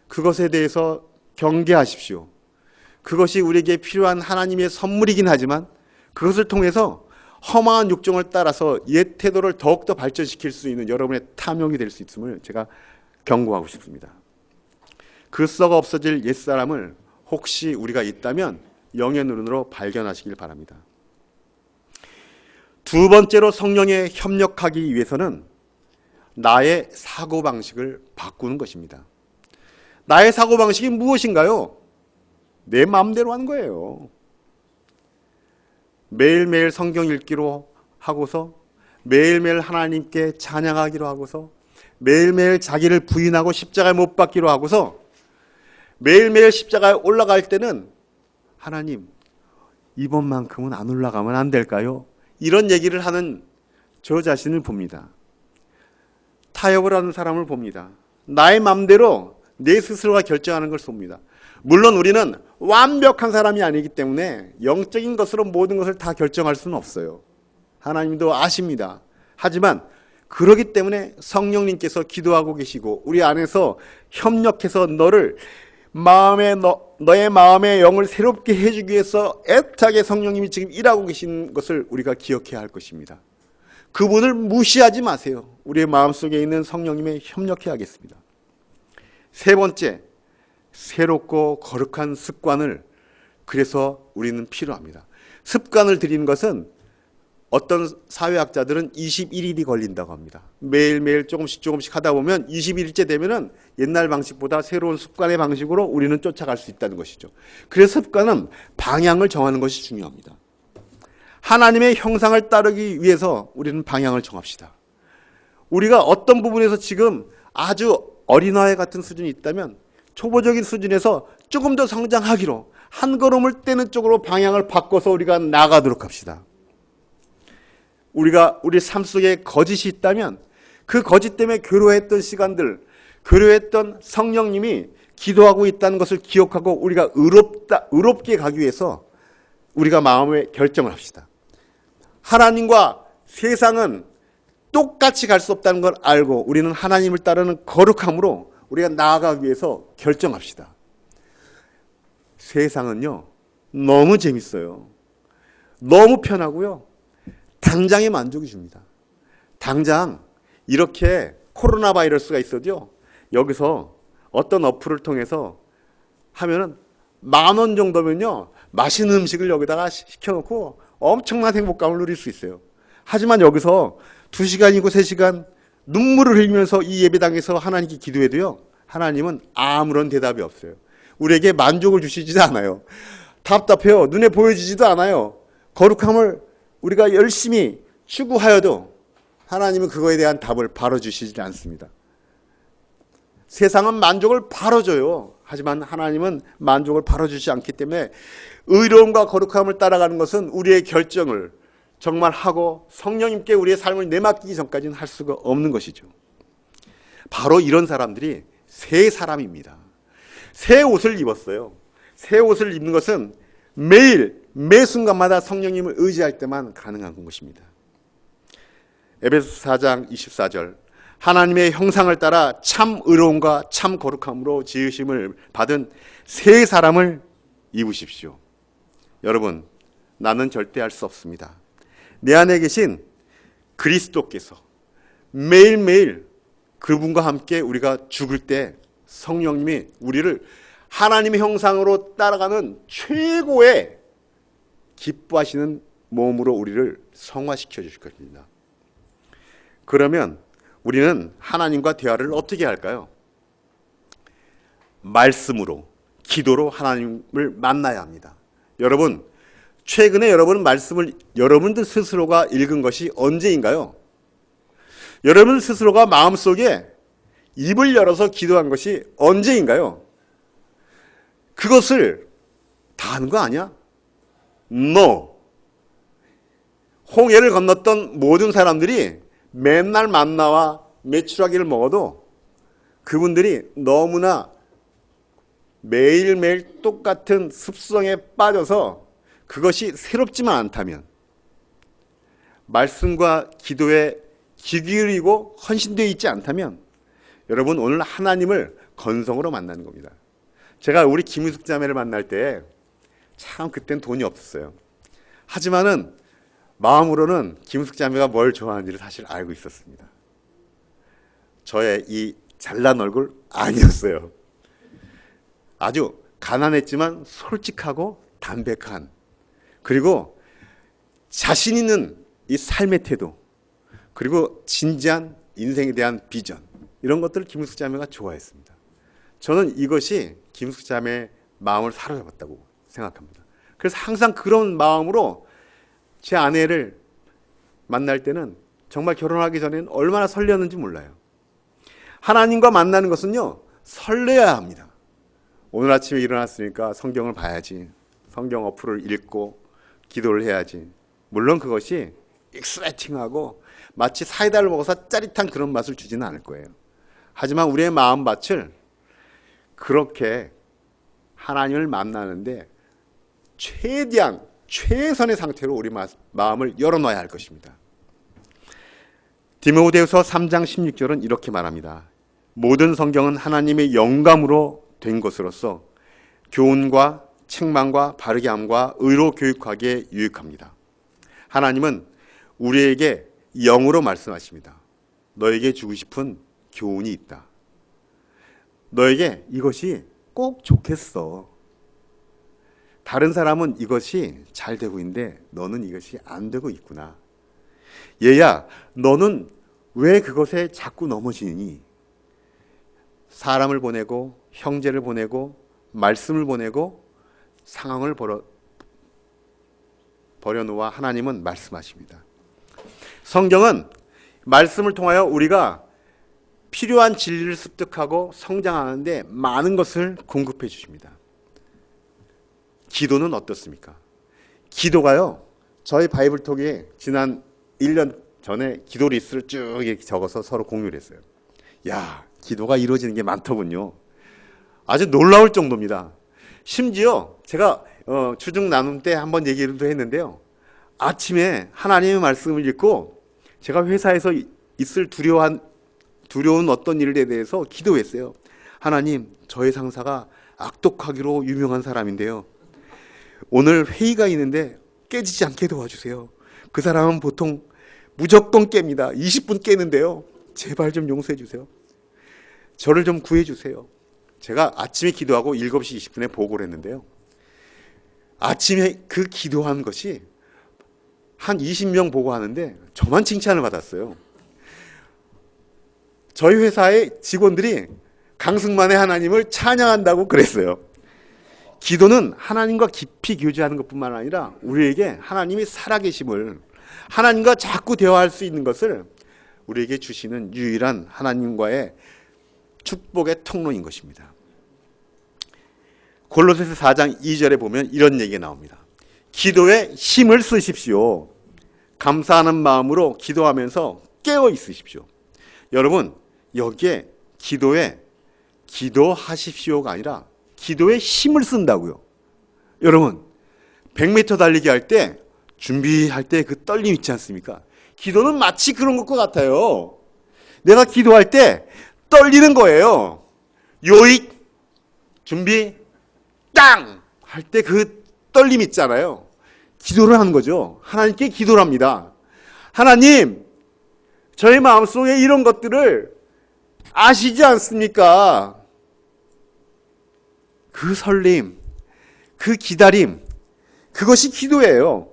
그것에 대해서 경계하십시오. 그것이 우리에게 필요한 하나님의 선물이긴 하지만 그것을 통해서 허망한 욕정을 따라서 옛 태도를 더욱더 발전시킬 수 있는 여러분의 탐욕이 될 수 있음을 제가 경고하고 싶습니다. 그 썩어 없어질 옛사람을 혹시 우리가 있다면 영의 눈으로 발견하시길 바랍니다. 두 번째로 성령에 협력하기 위해서는 나의 사고방식을 바꾸는 것입니다. 나의 사고방식이 무엇인가요? 내 마음대로 하는 거예요. 매일매일 성경 읽기로 하고서, 매일매일 하나님께 찬양하기로 하고서, 매일매일 자기를 부인하고 십자가에 못 박기로 하고서, 매일매일 십자가에 올라갈 때는 하나님, 이번만큼은 안 올라가면 안 될까요? 이런 얘기를 하는 저 자신을 봅니다. 타협을 하는 사람을 봅니다. 나의 마음대로 내 스스로가 결정하는 걸 봅니다. 물론 우리는 완벽한 사람이 아니기 때문에 영적인 것으로 모든 것을 다 결정할 수는 없어요. 하나님도 아십니다. 하지만 그러기 때문에 성령님께서 기도하고 계시고 우리 안에서 협력해서 너의 마음의 영을 새롭게 해주기 위해서 애타게 성령님이 지금 일하고 계신 것을 우리가 기억해야 할 것입니다. 그분을 무시하지 마세요. 우리의 마음속에 있는 성령님에 협력해야겠습니다. 세 번째, 새롭고 거룩한 습관을 그래서 우리는 필요합니다. 습관을 들이는 것은 어떤 사회학자들은 21일이 걸린다고 합니다. 매일매일 조금씩 하다 보면 21일째 되면은 옛날 방식보다 새로운 습관의 방식으로 우리는 쫓아갈 수 있다는 것이죠. 그래서 습관은 방향을 정하는 것이 중요합니다. 하나님의 형상을 따르기 위해서 우리는 방향을 정합시다. 우리가 어떤 부분에서 지금 아주 어린아이 같은 수준이 있다면 초보적인 수준에서 조금 더 성장하기로 한 걸음을 떼는 쪽으로 방향을 바꿔서 우리가 나가도록 합시다. 우리가 우리 삶 속에 거짓이 있다면 그 거짓 때문에 괴로워했던 시간들, 괴로워했던 성령님이 기도하고 있다는 것을 기억하고 우리가 의롭게 가기 위해서 우리가 마음의 결정을 합시다. 하나님과 세상은 똑같이 갈 수 없다는 걸 알고 우리는 하나님을 따르는 거룩함으로 우리가 나아가기 위해서 결정합시다. 세상은요, 너무 재밌어요. 너무 편하고요. 당장의 만족이 줍니다. 당장 이렇게 코로나 바이러스가 있어도요, 여기서 어떤 어플을 통해서 하면은 10,000원 정도면요, 맛있는 음식을 여기다가 시켜놓고 엄청난 행복감을 누릴 수 있어요. 하지만 여기서 2시간이고 3시간 눈물을 흘리면서 이 예배당에서 하나님께 기도해도요, 하나님은 아무런 대답이 없어요. 우리에게 만족을 주시지도 않아요. 답답해요. 눈에 보여지지도 않아요. 거룩함을 우리가 열심히 추구하여도 하나님은 그거에 대한 답을 바로 주시지 않습니다. 세상은 만족을 바로 줘요. 하지만 하나님은 만족을 바로 주지 않기 때문에 의로움과 거룩함을 따라가는 것은 우리의 결정을 정말 하고 성령님께 우리의 삶을 내맡기기 전까지는 할 수가 없는 것이죠. 바로 이런 사람들이 새 사람입니다. 새 옷을 입었어요. 새 옷을 입는 것은 매일 매 순간마다 성령님을 의지할 때만 가능한 것입니다. 에베소서 4장 24절, 하나님의 형상을 따라 참 의로움과 참 거룩함으로 지으심을 받은 새 사람을 입으십시오. 여러분, 나는 절대 할 수 없습니다. 내 안에 계신 그리스도께서 매일매일 그분과 함께 우리가 죽을 때 성령님이 우리를 하나님의 형상으로 따라가는 최고의 기뻐하시는 몸으로 우리를 성화시켜 주실 것입니다. 그러면 우리는 하나님과 대화를 어떻게 할까요? 말씀으로, 기도로 하나님을 만나야 합니다. 여러분, 최근에 여러분 말씀을 여러분들 스스로가 읽은 것이 언제인가요? 여러분 스스로가 마음속에 입을 열어서 기도한 것이 언제인가요? 그것을 다 하는 거 아니야? No. 홍해를 건넜던 모든 사람들이 맨날 만나와 메추라기를 먹어도 그분들이 너무나 매일매일 똑같은 습성에 빠져서 그것이 새롭지만 않다면, 말씀과 기도에 귀 기울이고 헌신되어 있지 않다면 여러분 오늘 하나님을 건성으로 만나는 겁니다. 제가 우리 김유숙 자매를 만날 때 참 그땐 돈이 없었어요. 하지만은 마음으로는 김숙 자매가 뭘 좋아하는지를 사실 알고 있었습니다. 저의 이 잘난 얼굴 아니었어요. 아주 가난했지만 솔직하고 담백한, 그리고 자신 있는 이 삶의 태도, 그리고 진지한 인생에 대한 비전, 이런 것들을 김숙 자매가 좋아했습니다. 저는 이것이 김숙 자매의 마음을 사로잡았다고 생각합니다. 그래서 항상 그런 마음으로 제 아내를 만날 때는 정말 결혼하기 전에는 얼마나 설레었는지 몰라요. 하나님과 만나는 것은요, 설레야 합니다. 오늘 아침에 일어났으니까 성경을 봐야지, 성경 어플을 읽고 기도를 해야지. 물론 그것이 익스라이팅하고 마치 사이다를 먹어서 짜릿한 그런 맛을 주지는 않을 거예요. 하지만 우리의 마음밭을 그렇게 하나님을 만나는데 최대한 최선의 상태로 우리 마음을 열어놔야 할 것입니다. 디모데후서 3장 16절은 이렇게 말합니다. 모든 성경은 하나님의 영감으로 된 것으로서 교훈과 책망과 바르게 함과 의로 교육하기에 유익합니다. 하나님은 우리에게 영으로 말씀하십니다. 너에게 주고 싶은 교훈이 있다. 너에게 이것이 꼭 좋겠어. 다른 사람은 이것이 잘 되고 있는데 너는 이것이 안 되고 있구나. 얘야, 너는 왜 그것에 자꾸 넘어지니? 사람을 보내고 형제를 보내고 말씀을 보내고 상황을 버려놓아 하나님은 말씀하십니다. 성경은 말씀을 통하여 우리가 필요한 진리를 습득하고 성장하는데 많은 것을 공급해 주십니다. 기도는 어떻습니까? 기도가요, 저희 바이블톡에 지난 1년 전에 기도 리스트를 쭉 이렇게 적어서 서로 공유를 했어요. 야, 기도가 이루어지는 게 많더군요. 아주 놀라울 정도입니다. 심지어 제가 주중 나눔 때 한번 얘기를 했는데요. 아침에 하나님의 말씀을 읽고 제가 회사에서 있을 두려운 어떤 일에 대해서 기도했어요. 하나님, 저의 상사가 악독하기로 유명한 사람인데요. 오늘 회의가 있는데 깨지지 않게 도와주세요. 그 사람은 보통 무조건 깹니다. 20분 깨는데요. 제발 좀 용서해 주세요. 저를 좀 구해 주세요. 제가 아침에 기도하고 7시 20분에 보고를 했는데요. 아침에 그 기도한 것이 한 20명 보고하는데 저만 칭찬을 받았어요. 저희 회사의 직원들이 강승만의 하나님을 찬양한다고 그랬어요. 기도는 하나님과 깊이 교제하는 것뿐만 아니라 우리에게 하나님이 살아계심을, 하나님과 자꾸 대화할 수 있는 것을 우리에게 주시는 유일한 하나님과의 축복의 통로인 것입니다. 골로새서 4장 2절에 보면 이런 얘기가 나옵니다. 기도에 힘을 쓰십시오. 감사하는 마음으로 기도하면서 깨어 있으십시오. 여러분, 여기에 기도에 기도하십시오가 아니라 기도에 힘을 쓴다고요. 여러분, 100m 달리기 할 때 준비할 때 그 떨림 있지 않습니까? 기도는 마치 그런 것과 같아요. 내가 기도할 때 떨리는 거예요. 요익 준비 땅 할 때 그 떨림 있잖아요. 기도를 하는 거죠. 하나님께 기도를 합니다. 하나님, 저의 마음속에 이런 것들을 아시지 않습니까? 그 설렘, 그 기다림, 그것이 기도예요.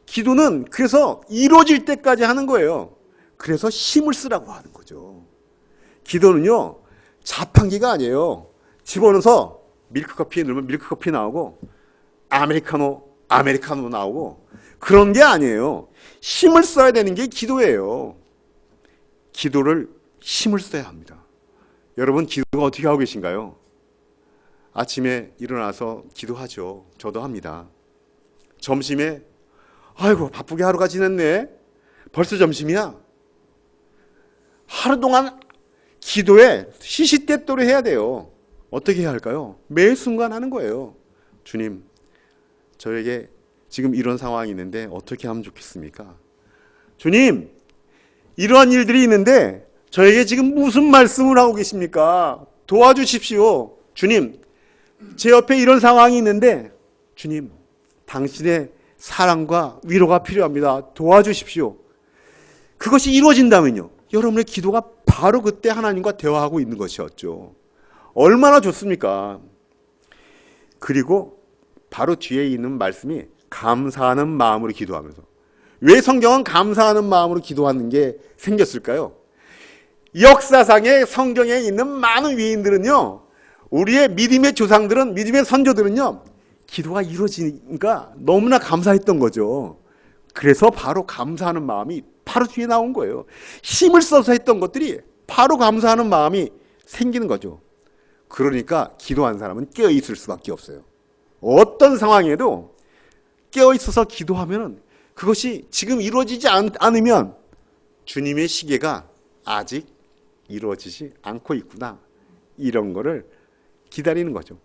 기도는 그래서 이루어질 때까지 하는 거예요. 그래서 힘을 쓰라고 하는 거죠. 기도는요, 자판기가 아니에요. 집어넣어서 밀크커피에 넣으면 밀크커피 나오고 아메리카노 나오고 그런 게 아니에요. 힘을 써야 되는 게 기도예요. 기도를 힘을 써야 합니다. 여러분, 기도가 어떻게 하고 계신가요? 아침에 일어나서 기도하죠. 저도 합니다. 점심에 아이고 바쁘게 하루가 지났네. 벌써 점심이야. 하루 동안 기도에 시시때때로 해야 돼요. 어떻게 해야 할까요? 매 순간 하는 거예요. 주님, 저에게 지금 이런 상황이 있는데 어떻게 하면 좋겠습니까? 주님, 이러한 일들이 있는데 저에게 지금 무슨 말씀을 하고 계십니까? 도와주십시오. 주님, 제 옆에 이런 상황이 있는데 주님, 당신의 사랑과 위로가 필요합니다. 도와주십시오. 그것이 이루어진다면요, 여러분의 기도가 바로 그때 하나님과 대화하고 있는 것이었죠. 얼마나 좋습니까? 그리고 바로 뒤에 있는 말씀이 감사하는 마음으로 기도하면서. 왜 성경은 감사하는 마음으로 기도하는 게 생겼을까요? 역사상의 성경에 있는 많은 위인들은요, 우리의 믿음의 조상들은, 믿음의 선조들은요, 기도가 이루어지니까 너무나 감사했던 거죠. 그래서 바로 감사하는 마음이 바로 뒤에 나온 거예요. 힘을 써서 했던 것들이 바로 감사하는 마음이 생기는 거죠. 그러니까 기도한 사람은 깨어있을 수밖에 없어요. 어떤 상황에도 깨어있어서 기도하면 그것이 지금 이루어지지 않으면 주님의 시계가 아직 이루어지지 않고 있구나, 이런 거를 기다리는 거죠.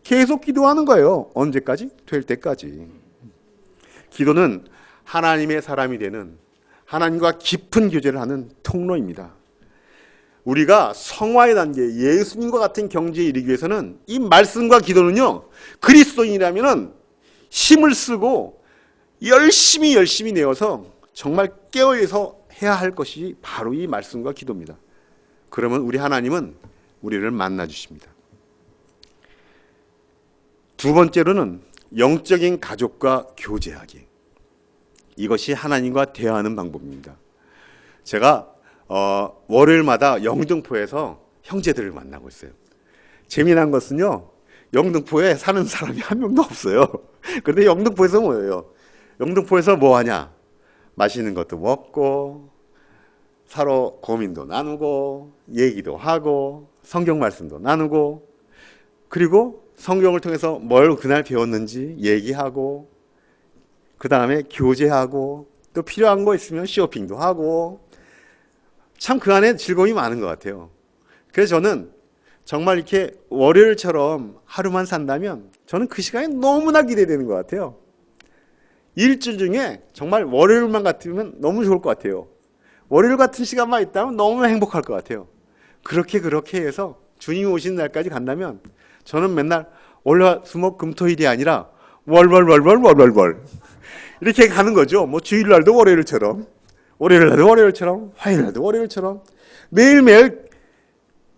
계속 기도하는 거예요. 언제까지? 될 때까지. 기도는 하나님의 사람이 되는, 하나님과 깊은 교제를 하는 통로입니다. 우리가 성화의 단계, 예수님과 같은 경지에 이르기 위해서는 이 말씀과 기도는요, 그리스도인이라면 힘을 쓰고 열심히 내어서 정말 깨어서 해야 할 것이 바로 이 말씀과 기도입니다. 그러면 우리 하나님은 우리를 만나 주십니다. 두 번째로는 영적인 가족과 교제하기. 이것이 하나님과 대화하는 방법입니다. 제가 월요일마다 영등포에서 형제들을 만나고 있어요. 재미난 것은요, 영등포에 사는 사람이 한 명도 없어요. 그런데 영등포에서 뭐예요? 영등포에서 뭐 하냐? 맛있는 것도 먹고, 서로 고민도 나누고, 얘기도 하고, 성경 말씀도 나누고, 그리고 성경을 통해서 뭘 그날 배웠는지 얘기하고, 그 다음에 교제하고, 또 필요한 거 있으면 쇼핑도 하고, 참 그 안에 즐거움이 많은 것 같아요. 그래서 저는 정말 이렇게 월요일처럼 하루만 산다면 저는 그 시간이 너무나 기대되는 것 같아요. 일주일 중에 정말 월요일만 같으면 너무 좋을 것 같아요. 월요일 같은 시간만 있다면 너무 행복할 것 같아요. 그렇게 해서 주님이 오신 날까지 간다면 저는 맨날 월화수목금토일이 아니라 월월월월월월월 이렇게 가는 거죠. 뭐 주일날도 월요일처럼, 월요일날도 월요일처럼, 화요일날도 월요일처럼 매일매일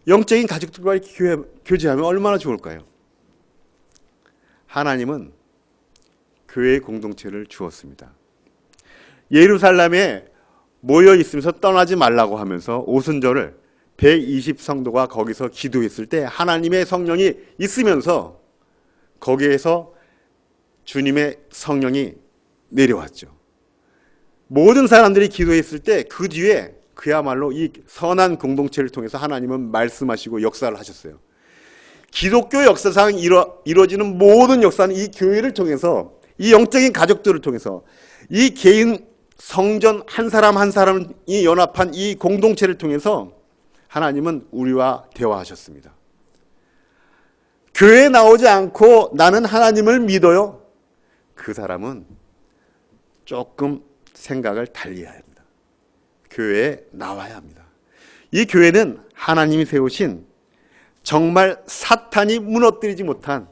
영적인 가족들과 교제하면 얼마나 좋을까요? 하나님은 교회의 공동체를 주었습니다. 예루살렘에 모여 있으면서 떠나지 말라고 하면서 오순절을 120성도가 거기서 기도했을 때 하나님의 성령이 있으면서 거기에서 주님의 성령이 내려왔죠. 모든 사람들이 기도했을 때 그 뒤에 그야말로 이 선한 공동체를 통해서 하나님은 말씀하시고 역사를 하셨어요. 기독교 역사상 이루어지는 모든 역사는 이 교회를 통해서, 이 영적인 가족들을 통해서, 이 개인 성전 한 사람 한 사람이 연합한 이 공동체를 통해서 하나님은 우리와 대화하셨습니다. 교회에 나오지 않고 나는 하나님을 믿어요, 그 사람은 조금 생각을 달리 해야 합니다. 교회에 나와야 합니다. 이 교회는 하나님이 세우신 정말 사탄이 무너뜨리지 못한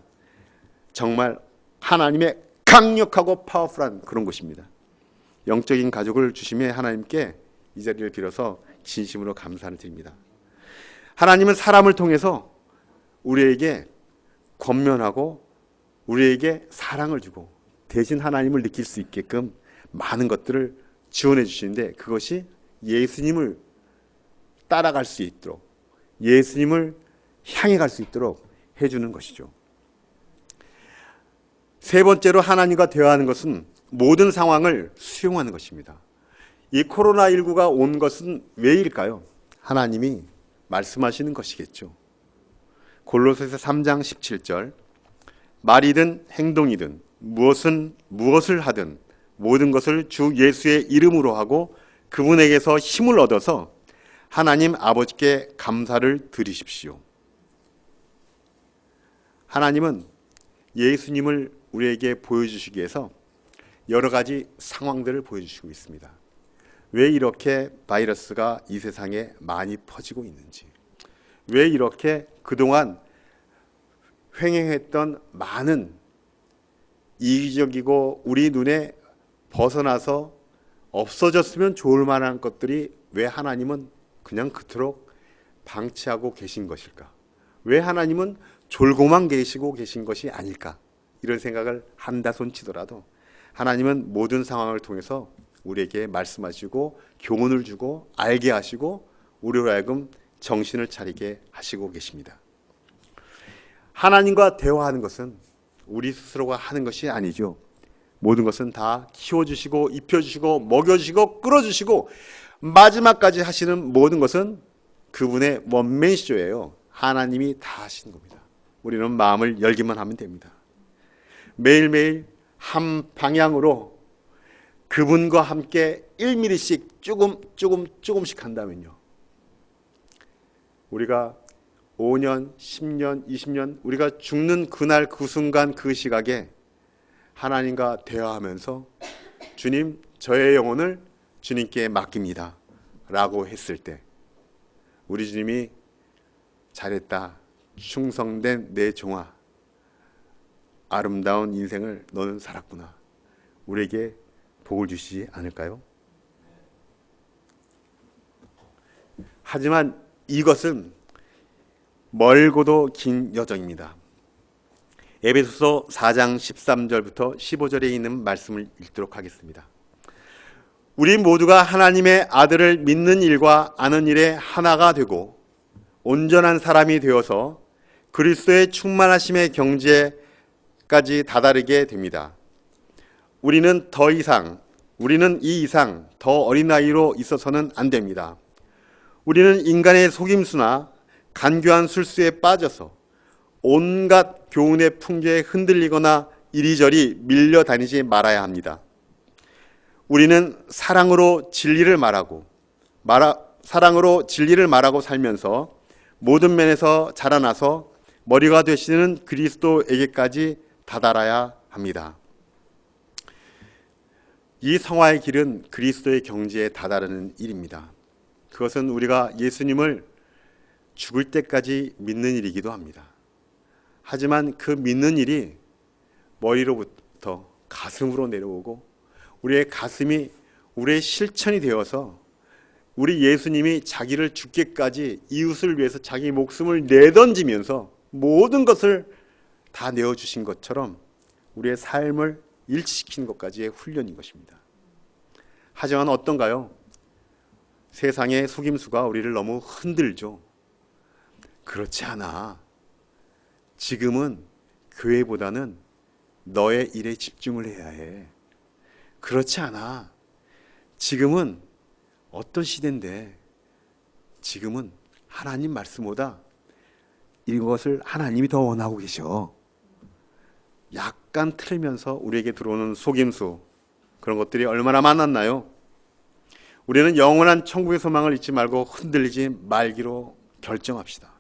정말 하나님의 강력하고 파워풀한 그런 곳입니다. 영적인 가족을 주심에 하나님께 이 자리를 빌어서 진심으로 감사를 드립니다. 하나님은 사람을 통해서 우리에게 권면하고 우리에게 사랑을 주고 대신 하나님을 느낄 수 있게끔 많은 것들을 지원해 주시는데, 그것이 예수님을 따라갈 수 있도록, 예수님을 향해 갈 수 있도록 해주는 것이죠. 세 번째로 하나님과 대화하는 것은 모든 상황을 수용하는 것입니다. 이 코로나19가 온 것은 왜일까요? 하나님이 말씀하시는 것이겠죠. 골로새서 3장 17절, 말이든 행동이든 무엇을 하든 모든 것을 주 예수의 이름으로 하고 그분에게서 힘을 얻어서 하나님 아버지께 감사를 드리십시오. 하나님은 예수님을 우리에게 보여주시기 위해서 여러 가지 상황들을 보여주시고 있습니다. 왜 이렇게 바이러스가 이 세상에 많이 퍼지고 있는지, 왜 이렇게 그동안 횡행했던 많은 이기적이고 우리 눈에 벗어나서 없어졌으면 좋을 만한 것들이 왜 하나님은 그냥 그토록 방치하고 계신 것일까? 왜 하나님은 졸고만 계시고 계신 것이 아닐까? 이런 생각을 한다 손치더라도 하나님은 모든 상황을 통해서 우리에게 말씀하시고 교훈을 주고 알게 하시고 우리로 하여금 정신을 차리게 하시고 계십니다. 하나님과 대화하는 것은 우리 스스로가 하는 것이 아니죠. 모든 것은 다 키워주시고 입혀주시고 먹여주시고 끌어주시고 마지막까지 하시는 모든 것은 그분의 원맨쇼예요. 하나님이 다 하시는 겁니다. 우리는 마음을 열기만 하면 됩니다. 매일매일 한 방향으로 그분과 함께 1mm씩 조금씩 한다면요, 우리가 5년, 10년, 20년 우리가 죽는 그날 그 순간 그 시각에 하나님과 대화하면서 주님, 저의 영혼을 주님께 맡깁니다 라고 했을 때 우리 주님이 잘했다, 충성된 내 종아, 아름다운 인생을 너는 살았구나, 우리에게 복을 주시지 않을까요? 하지만 이것은 멀고도 긴 여정입니다. 에베소서 4장 13절부터 15절에 있는 말씀을 읽도록 하겠습니다. 우리 모두가 하나님의 아들을 믿는 일과 아는 일에 하나가 되고 온전한 사람이 되어서 그리스도의 충만하심의 경지에까지 다다르게 됩니다. 우리는 이 이상 더 어린 아이로 있어서는 안 됩니다. 우리는 인간의 속임수나 간교한 술수에 빠져서 온갖 교훈의 풍조에 흔들리거나 이리저리 밀려다니지 말아야 합니다. 우리는 사랑으로 진리를 말하고 살면서 모든 면에서 자라나서 머리가 되시는 그리스도에게까지 다다라야 합니다. 이 성화의 길은 그리스도의 경지에 다다르는 일입니다. 그것은 우리가 예수님을 죽을 때까지 믿는 일이기도 합니다. 하지만 그 믿는 일이 머리로부터 가슴으로 내려오고 우리의 가슴이 우리의 실천이 되어서 우리 예수님이 자기를 죽기까지 이웃을 위해서 자기 목숨을 내던지면서 모든 것을 다 내어주신 것처럼 우리의 삶을 일치시키는 것까지의 훈련인 것입니다. 하지만 어떤가요? 세상의 속임수가 우리를 너무 흔들죠. 그렇지 않아. 지금은 교회보다는 너의 일에 집중을 해야 해. 그렇지 않아. 지금은 어떤 시대인데 지금은 하나님 말씀보다 이것을 하나님이 더 원하고 계셔. 약간 틀면서 우리에게 들어오는 속임수, 그런 것들이 얼마나 많았나요? 우리는 영원한 천국의 소망을 잊지 말고 흔들리지 말기로 결정합시다.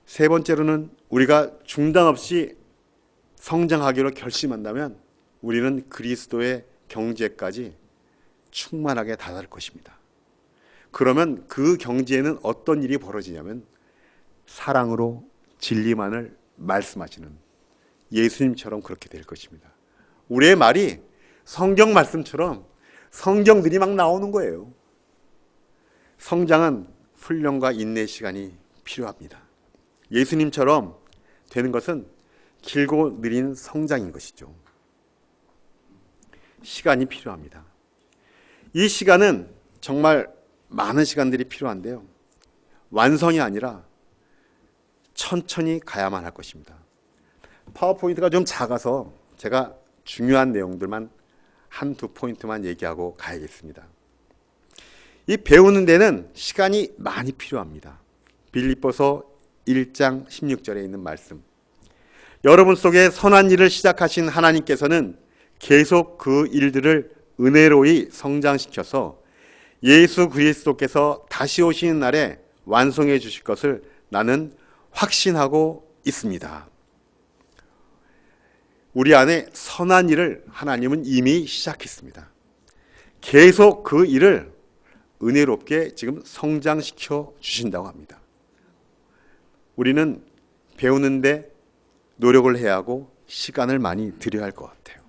세 번째로는 우리가 중단 없이 성장하기로 결심한다면 우리는 그리스도의 경지에까지 충만하게 다다를 것입니다. 그러면 그 경지에는 어떤 일이 벌어지냐면 사랑으로 진리만을 말씀하시는 예수님처럼 그렇게 될 것입니다. 우리의 말이 성경 말씀처럼 성경들이 막 나오는 거예요. 성장은 훈련과 인내 시간이 필요합니다. 예수님처럼 되는 것은 길고 느린 성장인 것이죠. 시간이 필요합니다. 이 시간은 정말 많은 시간들이 필요한데요. 완성이 아니라 천천히 가야만 할 것입니다. 파워포인트가 좀 작아서 제가 중요한 내용들만 한두 포인트만 얘기하고 가야겠습니다. 이 배우는 데는 시간이 많이 필요합니다. 빌립보서 1장 16절에 있는 말씀. 여러분 속에 선한 일을 시작하신 하나님께서는 계속 그 일들을 은혜로이 성장시켜서 예수 그리스도께서 다시 오시는 날에 완성해 주실 것을 나는 확신하고 있습니다. 우리 안에 선한 일을 하나님은 이미 시작했습니다. 계속 그 일을 은혜롭게 지금 성장시켜 주신다고 합니다. 우리는 배우는데 노력을 해야 하고 시간을 많이 들여야 할 것 같아요.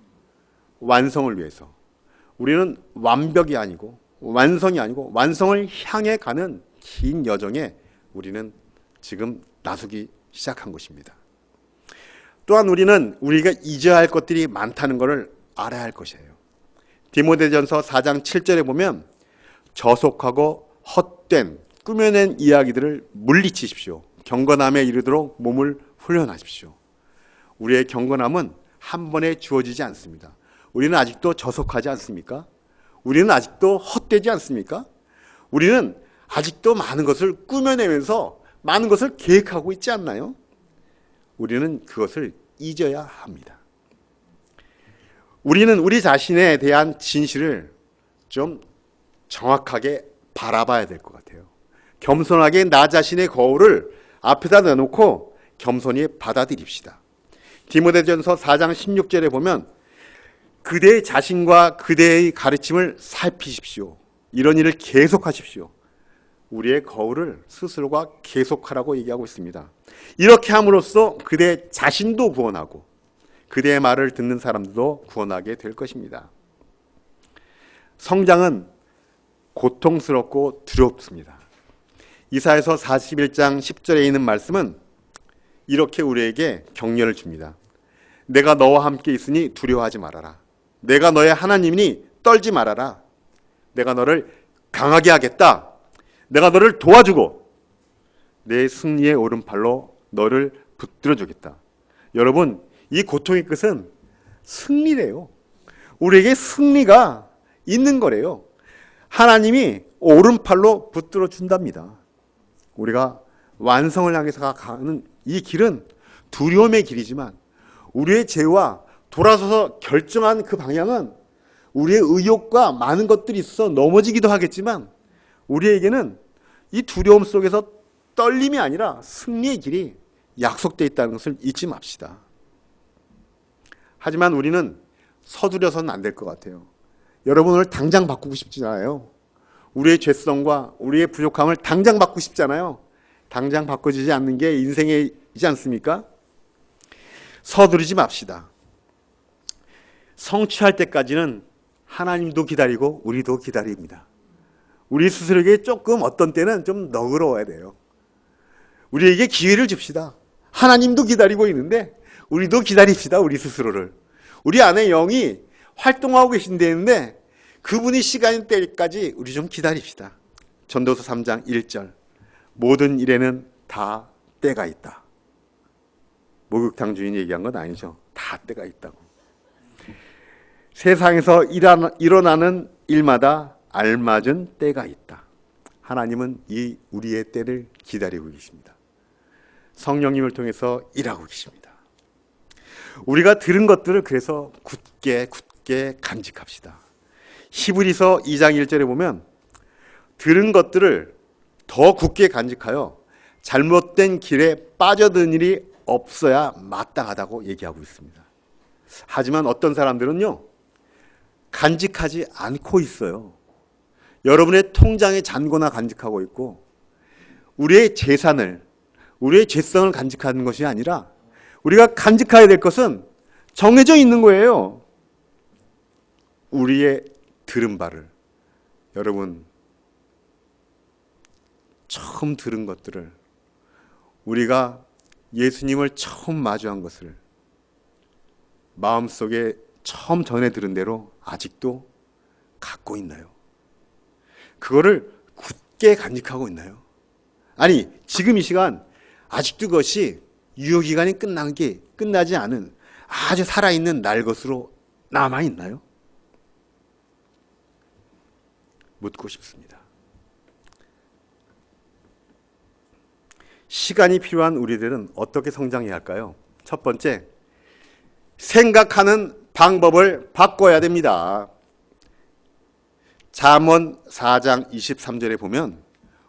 완성을 위해서. 우리는 완벽이 아니고 완성이 아니고 완성을 향해 가는 긴 여정에 우리는 지금 나서기 시작한 것입니다. 또한 우리는 우리가 잊어야 할 것들이 많다는 것을 알아야 할 것이에요. 디모데전서 4장 7절에 보면 저속하고 헛된 꾸며낸 이야기들을 물리치십시오. 경건함에 이르도록 몸을 훈련하십시오. 우리의 경건함은 한 번에 주어지지 않습니다. 우리는 아직도 저속하지 않습니까? 우리는 아직도 헛되지 않습니까? 우리는 아직도 많은 것을 꾸며내면서 많은 것을 계획하고 있지 않나요? 우리는 그것을 잊어야 합니다. 우리는 우리 자신에 대한 진실을 좀 정확하게 바라봐야 될 것 같아요. 겸손하게 나 자신의 거울을 앞에다 내놓고 겸손히 받아들입시다. 디모데전서 4장 16절에 보면 그대의 자신과 그대의 가르침을 살피십시오. 이런 일을 계속하십시오. 우리의 거울을 스스로가 계속하라고 얘기하고 있습니다. 이렇게 함으로써 그대 자신도 구원하고 그대의 말을 듣는 사람들도 구원하게 될 것입니다. 성장은 고통스럽고 두렵습니다. 이사야서 41장 10절에 있는 말씀은 이렇게 우리에게 격려를 줍니다. 내가 너와 함께 있으니 두려워하지 말아라. 내가 너의 하나님이니 떨지 말아라. 내가 너를 강하게 하겠다. 내가 너를 도와주고 내 승리의 오른팔로 너를 붙들어 주겠다. 여러분, 이 고통의 끝은 승리래요. 우리에게 승리가 있는 거래요. 하나님이 오른팔로 붙들어 준답니다. 우리가 완성을 향해서 가는 이 길은 두려움의 길이지만 우리의 죄와 돌아서서 결정한 그 방향은 우리의 의욕과 많은 것들이 있어 넘어지기도 하겠지만 우리에게는 이 두려움 속에서 떨림이 아니라 승리의 길이 약속되어 있다는 것을 잊지 맙시다. 하지만 우리는 서두려서는 안 될 것 같아요. 여러분을 당장 바꾸고 싶잖아요. 우리의 죄성과 우리의 부족함을 당장 바꾸고 싶잖아요. 당장 바꿔지지 않는 게 인생이지 않습니까? 서두르지 맙시다. 성취할 때까지는 하나님도 기다리고 우리도 기다립니다. 우리 스스로에게 조금 어떤 때는 좀 너그러워야 돼요. 우리에게 기회를 줍시다. 하나님도 기다리고 있는데 우리도 기다립시다. 우리 스스로를. 우리 안에 영이 활동하고 계신다는데 그분이 시간이 때까지 우리 좀 기다립시다. 전도서 3장 1절 모든 일에는 다 때가 있다. 목욕탕 주인이 얘기한 건 아니죠. 다 때가 있다고. 세상에서 일어나는 일마다 알맞은 때가 있다. 하나님은 이 우리의 때를 기다리고 계십니다. 성령님을 통해서 일하고 계십니다. 우리가 들은 것들을 그래서 굳게 간직합시다. 히브리서 2장 1절에 보면 들은 것들을 더 굳게 간직하여 잘못된 길에 빠져든 일이 없어야 마땅하다고 얘기하고 있습니다. 하지만 어떤 사람들은요, 간직하지 않고 있어요. 여러분의 통장에 잔고나 간직하고 있고 우리의 재산을, 우리의 죄성을 간직하는 것이 아니라 우리가 간직해야 될 것은 정해져 있는 거예요. 우리의 들은 바를, 여러분 처음 들은 것들을, 우리가 예수님을 처음 마주한 것을 마음속에 처음 전해 들은 대로 아직도 갖고 있나요? 그거를 굳게 간직하고 있나요? 아니, 지금 이 시간 아직도 그것이 유효기간이 끝나지 않은 아주 살아있는 날 것으로 남아있나요? 묻고 싶습니다. 시간이 필요한 우리들은 어떻게 성장해야 할까요? 첫 번째, 생각하는 방법을 바꿔야 됩니다. 잠언 4장 23절에 보면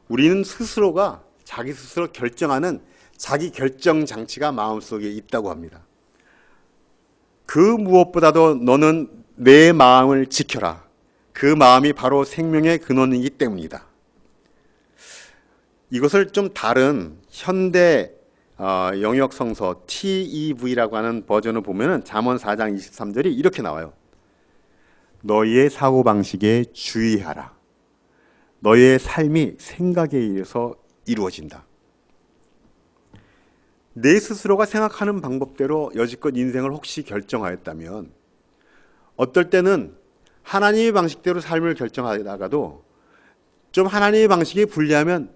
우리는 스스로가 자기 스스로 결정하는 자기 결정 장치가 마음속에 있다고 합니다. 그 무엇보다도 너는 내 마음을 지켜라. 그 마음이 바로 생명의 근원이기 때문이다. 이것을 좀 다른 현대 영역 성서 TEV라고 하는 버전을 보면 잠언 4장 23절이 이렇게 나와요. 너희의 사고방식에 주의하라. 너희의 삶이 생각에 의해서 이루어진다. 내 스스로가 생각하는 방법대로 여지껏 인생을 혹시 결정하였다면 어떨 때는 하나님의 방식대로 삶을 결정하다가도 좀 하나님의 방식이 불리하면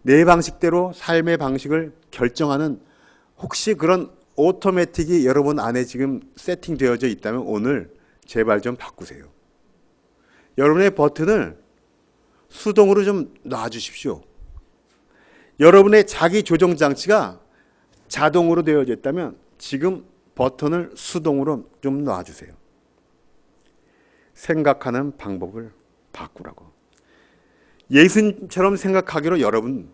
내 방식대로 삶의 방식을 결정하는 혹시 그런 오토매틱이 여러분 안에 지금 세팅되어져 있다면 오늘 제발 좀 바꾸세요. 여러분의 버튼을 수동으로 좀 놔주십시오. 여러분의 자기 조정 장치가 자동으로 되어져 있다면 지금 버튼을 수동으로 좀 놔주세요. 생각하는 방법을 바꾸라고. 예수님처럼 생각하기로 여러분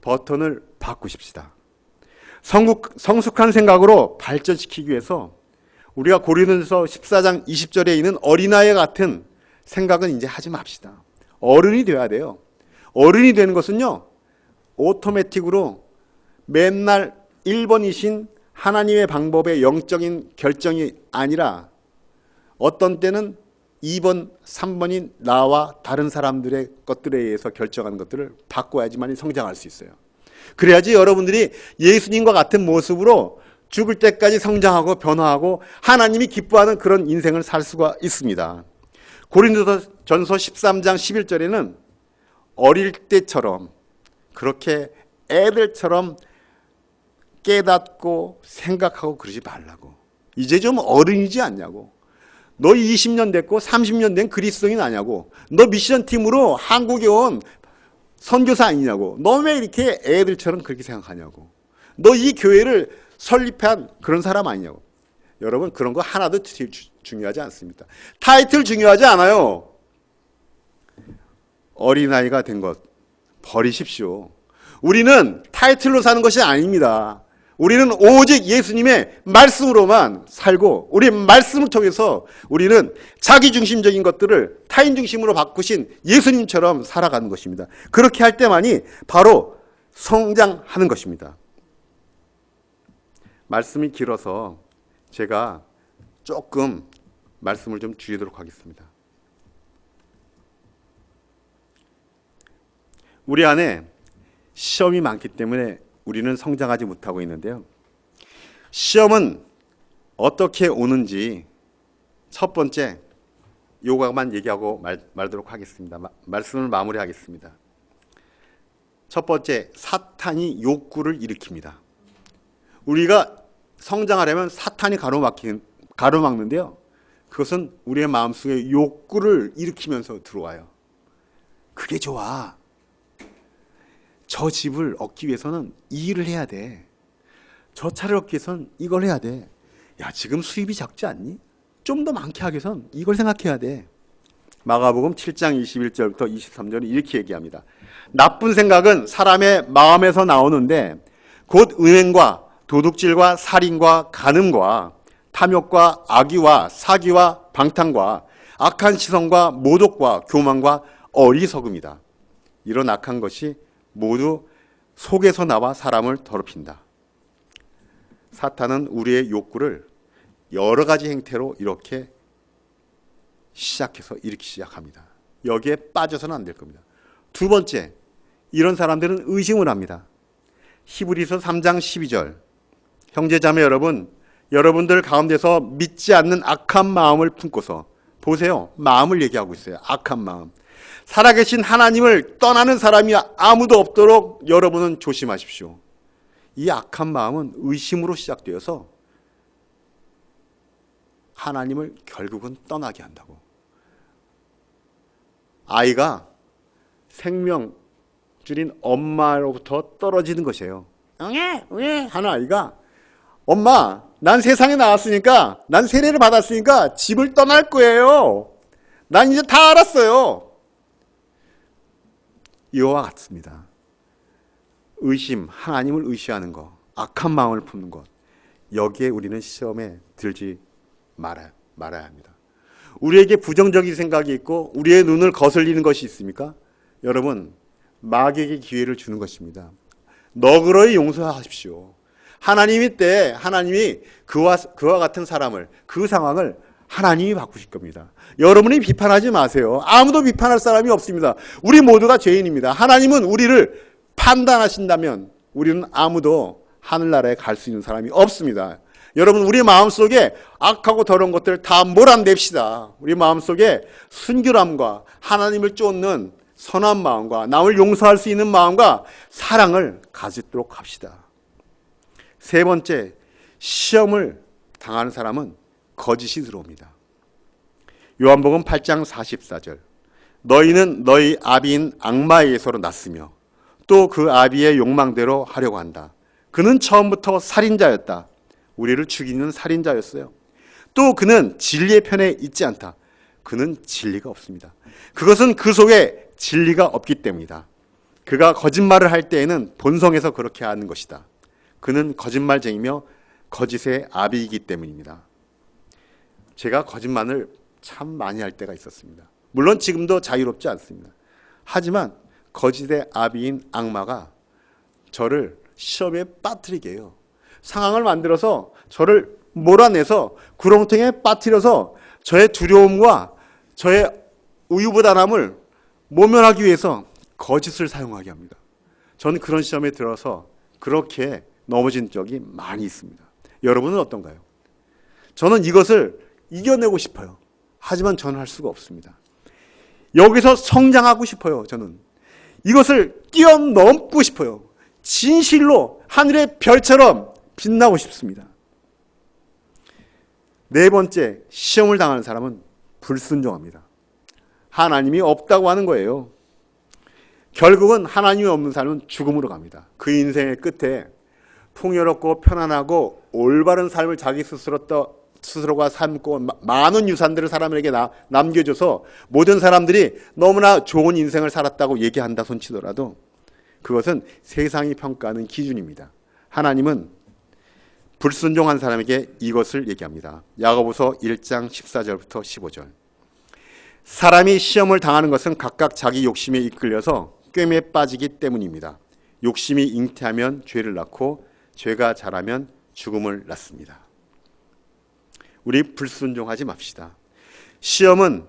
버튼을 바꾸십시다. 성숙한 생각으로 발전시키기 위해서 우리가 고린도서 14장 20절에 있는 어린아이 같은 생각은 이제 하지 맙시다. 어른이 되어야 돼요. 어른이 되는 것은요, 오토매틱으로 맨날 1번이신 하나님의 방법의 영적인 결정이 아니라 어떤 때는 2번, 3번인 나와 다른 사람들의 것들에 의해서 결정하는 것들을 바꿔야지만 성장할 수 있어요. 그래야지 여러분들이 예수님과 같은 모습으로 죽을 때까지 성장하고 변화하고 하나님이 기뻐하는 그런 인생을 살 수가 있습니다. 고린도전서 13장 11절에는 어릴 때처럼 그렇게 애들처럼 깨닫고 생각하고 그러지 말라고. 이제 좀 어른이지 않냐고. 너 20년 됐고 30년 된 그리스도인 아냐고. 너 미션팀으로 한국에 온 선교사 아니냐고. 너 왜 이렇게 애들처럼 그렇게 생각하냐고. 너 이 교회를 설립한 그런 사람 아니냐고. 여러분, 그런 거 하나도 중요하지 않습니다. 타이틀 중요하지 않아요. 어린아이가 된 것 버리십시오. 우리는 타이틀로 사는 것이 아닙니다. 우리는 오직 예수님의 말씀으로만 살고 우리의 말씀을 통해서 우리는 자기중심적인 것들을 타인중심으로 바꾸신 예수님처럼 살아가는 것입니다. 그렇게 할 때만이 바로 성장하는 것입니다. 말씀이 길어서 제가 조금 말씀을 좀 줄이도록 하겠습니다. 우리 안에 시험이 많기 때문에 우리는 성장하지 못하고 있는데요. 시험은 어떻게 오는지 첫 번째 요거만 얘기하고 말도록 하겠습니다. 말씀을 마무리하겠습니다. 첫 번째, 사탄이 욕구를 일으킵니다. 우리가 성장하려면 사탄이 가로막는데요. 그것은 우리의 마음속에 욕구를 일으키면서 들어와요. 그게 좋아. 저 집을 얻기 위해서는 이 일을 해야 돼. 저 차를 얻기 위해서는 이걸 해야 돼. 야, 지금 수입이 작지 않니? 좀 더 많게 하기 위해서는 이걸 생각해야 돼. 마가복음 7장 21절부터 23절은 이렇게 얘기합니다. 나쁜 생각은 사람의 마음에서 나오는데 곧 음행과 도둑질과 살인과 간음과 탐욕과 악의와 사기와 방탕과 악한 시선과 모독과 교만과 어리석음이다. 이런 악한 것이 모두 속에서 나와 사람을 더럽힌다. 사탄은 우리의 욕구를 여러 가지 행태로 이렇게 시작해서 일으키기 시작합니다. 여기에 빠져서는 안 될 겁니다. 두 번째, 이런 사람들은 의심을 합니다. 히브리서 3장 12절. 형제자매 여러분, 여러분들 가운데서 믿지 않는 악한 마음을 품고서, 보세요. 마음을 얘기하고 있어요. 악한 마음. 살아계신 하나님을 떠나는 사람이 아무도 없도록 여러분은 조심하십시오. 이 악한 마음은 의심으로 시작되어서 하나님을 결국은 떠나게 한다고. 아이가 생명 줄인 엄마로부터 떨어지는 것이에요. 왜? 하는 아이가, 엄마, 난 세상에 나왔으니까, 난 세례를 받았으니까 집을 떠날 거예요. 난 이제 다 알았어요. 이와 같습니다. 의심, 하나님을 의시하는 것, 악한 마음을 품는 것, 여기에 우리는 시험에 들지 말아야 합니다. 우리에게 부정적인 생각이 있고 우리의 눈을 거슬리는 것이 있습니까? 여러분, 마귀에게 기회를 주는 것입니다. 너그러이 용서하십시오. 하나님이 그와 같은 사람을, 그 상황을 하나님이 바꾸실 겁니다. 여러분이 비판하지 마세요. 아무도 비판할 사람이 없습니다. 우리 모두가 죄인입니다. 하나님은 우리를 판단하신다면 우리는 아무도 하늘나라에 갈 수 있는 사람이 없습니다. 여러분, 우리 마음속에 악하고 더러운 것들을 다 몰아냅시다. 우리 마음속에 순결함과 하나님을 쫓는 선한 마음과 남을 용서할 수 있는 마음과 사랑을 가지도록 합시다. 세 번째, 시험을 당하는 사람은 거짓이 들어옵니다. 요한복음 8장 44절. 너희는 너희 아비인 악마에게서로 났으며 또 그 아비의 욕망대로 하려고 한다. 그는 처음부터 살인자였다. 우리를 죽이는 살인자였어요. 또 그는 진리의 편에 있지 않다. 그는 진리가 없습니다. 그것은 그 속에 진리가 없기 때문이다. 그가 거짓말을 할 때에는 본성에서 그렇게 하는 것이다. 그는 거짓말쟁이며 거짓의 아비이기 때문입니다. 제가 거짓말을 참 많이 할 때가 있었습니다. 물론 지금도 자유롭지 않습니다. 하지만 거짓의 아비인 악마가 저를 시험에 빠뜨리게 해요. 상황을 만들어서 저를 몰아내서 구렁텅이에 빠뜨려서 저의 두려움과 저의 우유부단함을 모면하기 위해서 거짓을 사용하게 합니다. 저는 그런 시험에 들어서 그렇게 넘어진 적이 많이 있습니다. 여러분은 어떤가요? 저는 이것을 이겨내고 싶어요. 하지만 저는 할 수가 없습니다. 여기서 성장하고 싶어요. 저는 이것을 뛰어넘고 싶어요. 진실로 하늘의 별처럼 빛나고 싶습니다. 네 번째, 시험을 당하는 사람은 불순종합니다. 하나님이 없다고 하는 거예요. 결국은 하나님이 없는 사람은 죽음으로 갑니다. 그 인생의 끝에 풍요롭고 편안하고 올바른 삶을 자기 스스로가 삶고 많은 유산들을 사람에게 남겨줘서 모든 사람들이 너무나 좋은 인생을 살았다고 얘기한다 손치더라도 그것은 세상이 평가하는 기준입니다. 하나님은 불순종한 사람에게 이것을 얘기합니다. 야고보서 1장 14절부터 15절. 사람이 시험을 당하는 것은 각각 자기 욕심에 이끌려서 꿰매에 빠지기 때문입니다. 욕심이 잉태하면 죄를 낳고 죄가 자라면 죽음을 낳습니다. 우리 불순종하지 맙시다. 시험은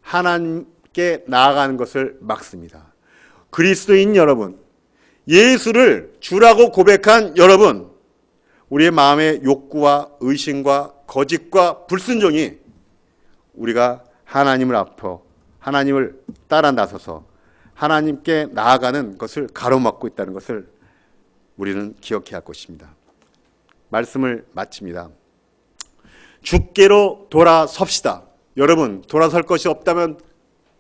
하나님께 나아가는 것을 막습니다. 그리스도인 여러분, 예수를 주라고 고백한 여러분, 우리의 마음의 욕구와 의심과 거짓과 불순종이 우리가 하나님을 앞에 하나님을 따라 나서서 하나님께 나아가는 것을 가로막고 있다는 것을 우리는 기억해야 할 것입니다. 말씀을 마칩니다. 주께로 돌아섭시다. 여러분, 돌아설 것이 없다면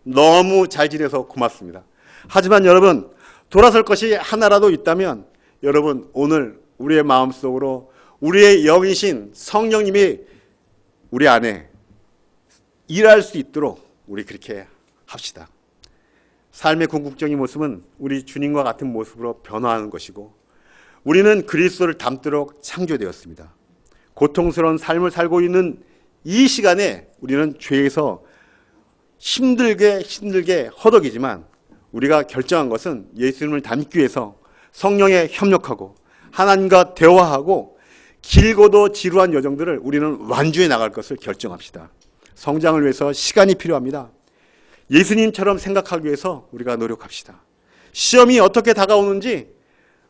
너무 잘 지내서 고맙습니다. 하지만 여러분, 돌아설 것이 하나라도 있다면 여러분, 오늘 우리의 마음속으로 우리의 영이신 성령님이 우리 안에 일할 수 있도록 우리 그렇게 합시다. 삶의 궁극적인 모습은 우리 주님과 같은 모습으로 변화하는 것이고 우리는 그리스도를 닮도록 창조되었습니다. 고통스러운 삶을 살고 있는 이 시간에 우리는 죄에서 힘들게 허덕이지만 우리가 결정한 것은 예수님을 닮기 위해서 성령에 협력하고 하나님과 대화하고 길고도 지루한 여정들을 우리는 완주해 나갈 것을 결정합시다. 성장을 위해서 시간이 필요합니다. 예수님처럼 생각하기 위해서 우리가 노력합시다. 시험이 어떻게 다가오는지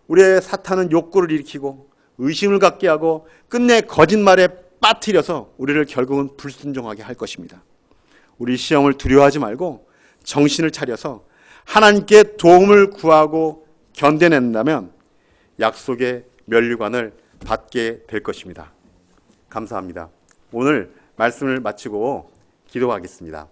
우리의 사탄은 욕구를 일으키고 의심을 갖게 하고 끝내 거짓말에 빠뜨려서 우리를 결국은 불순종하게 할 것입니다. 우리 시험을 두려워하지 말고 정신을 차려서 하나님께 도움을 구하고 견뎌낸다면 약속의 면류관을 받게 될 것입니다. 감사합니다. 오늘 말씀을 마치고 기도하겠습니다.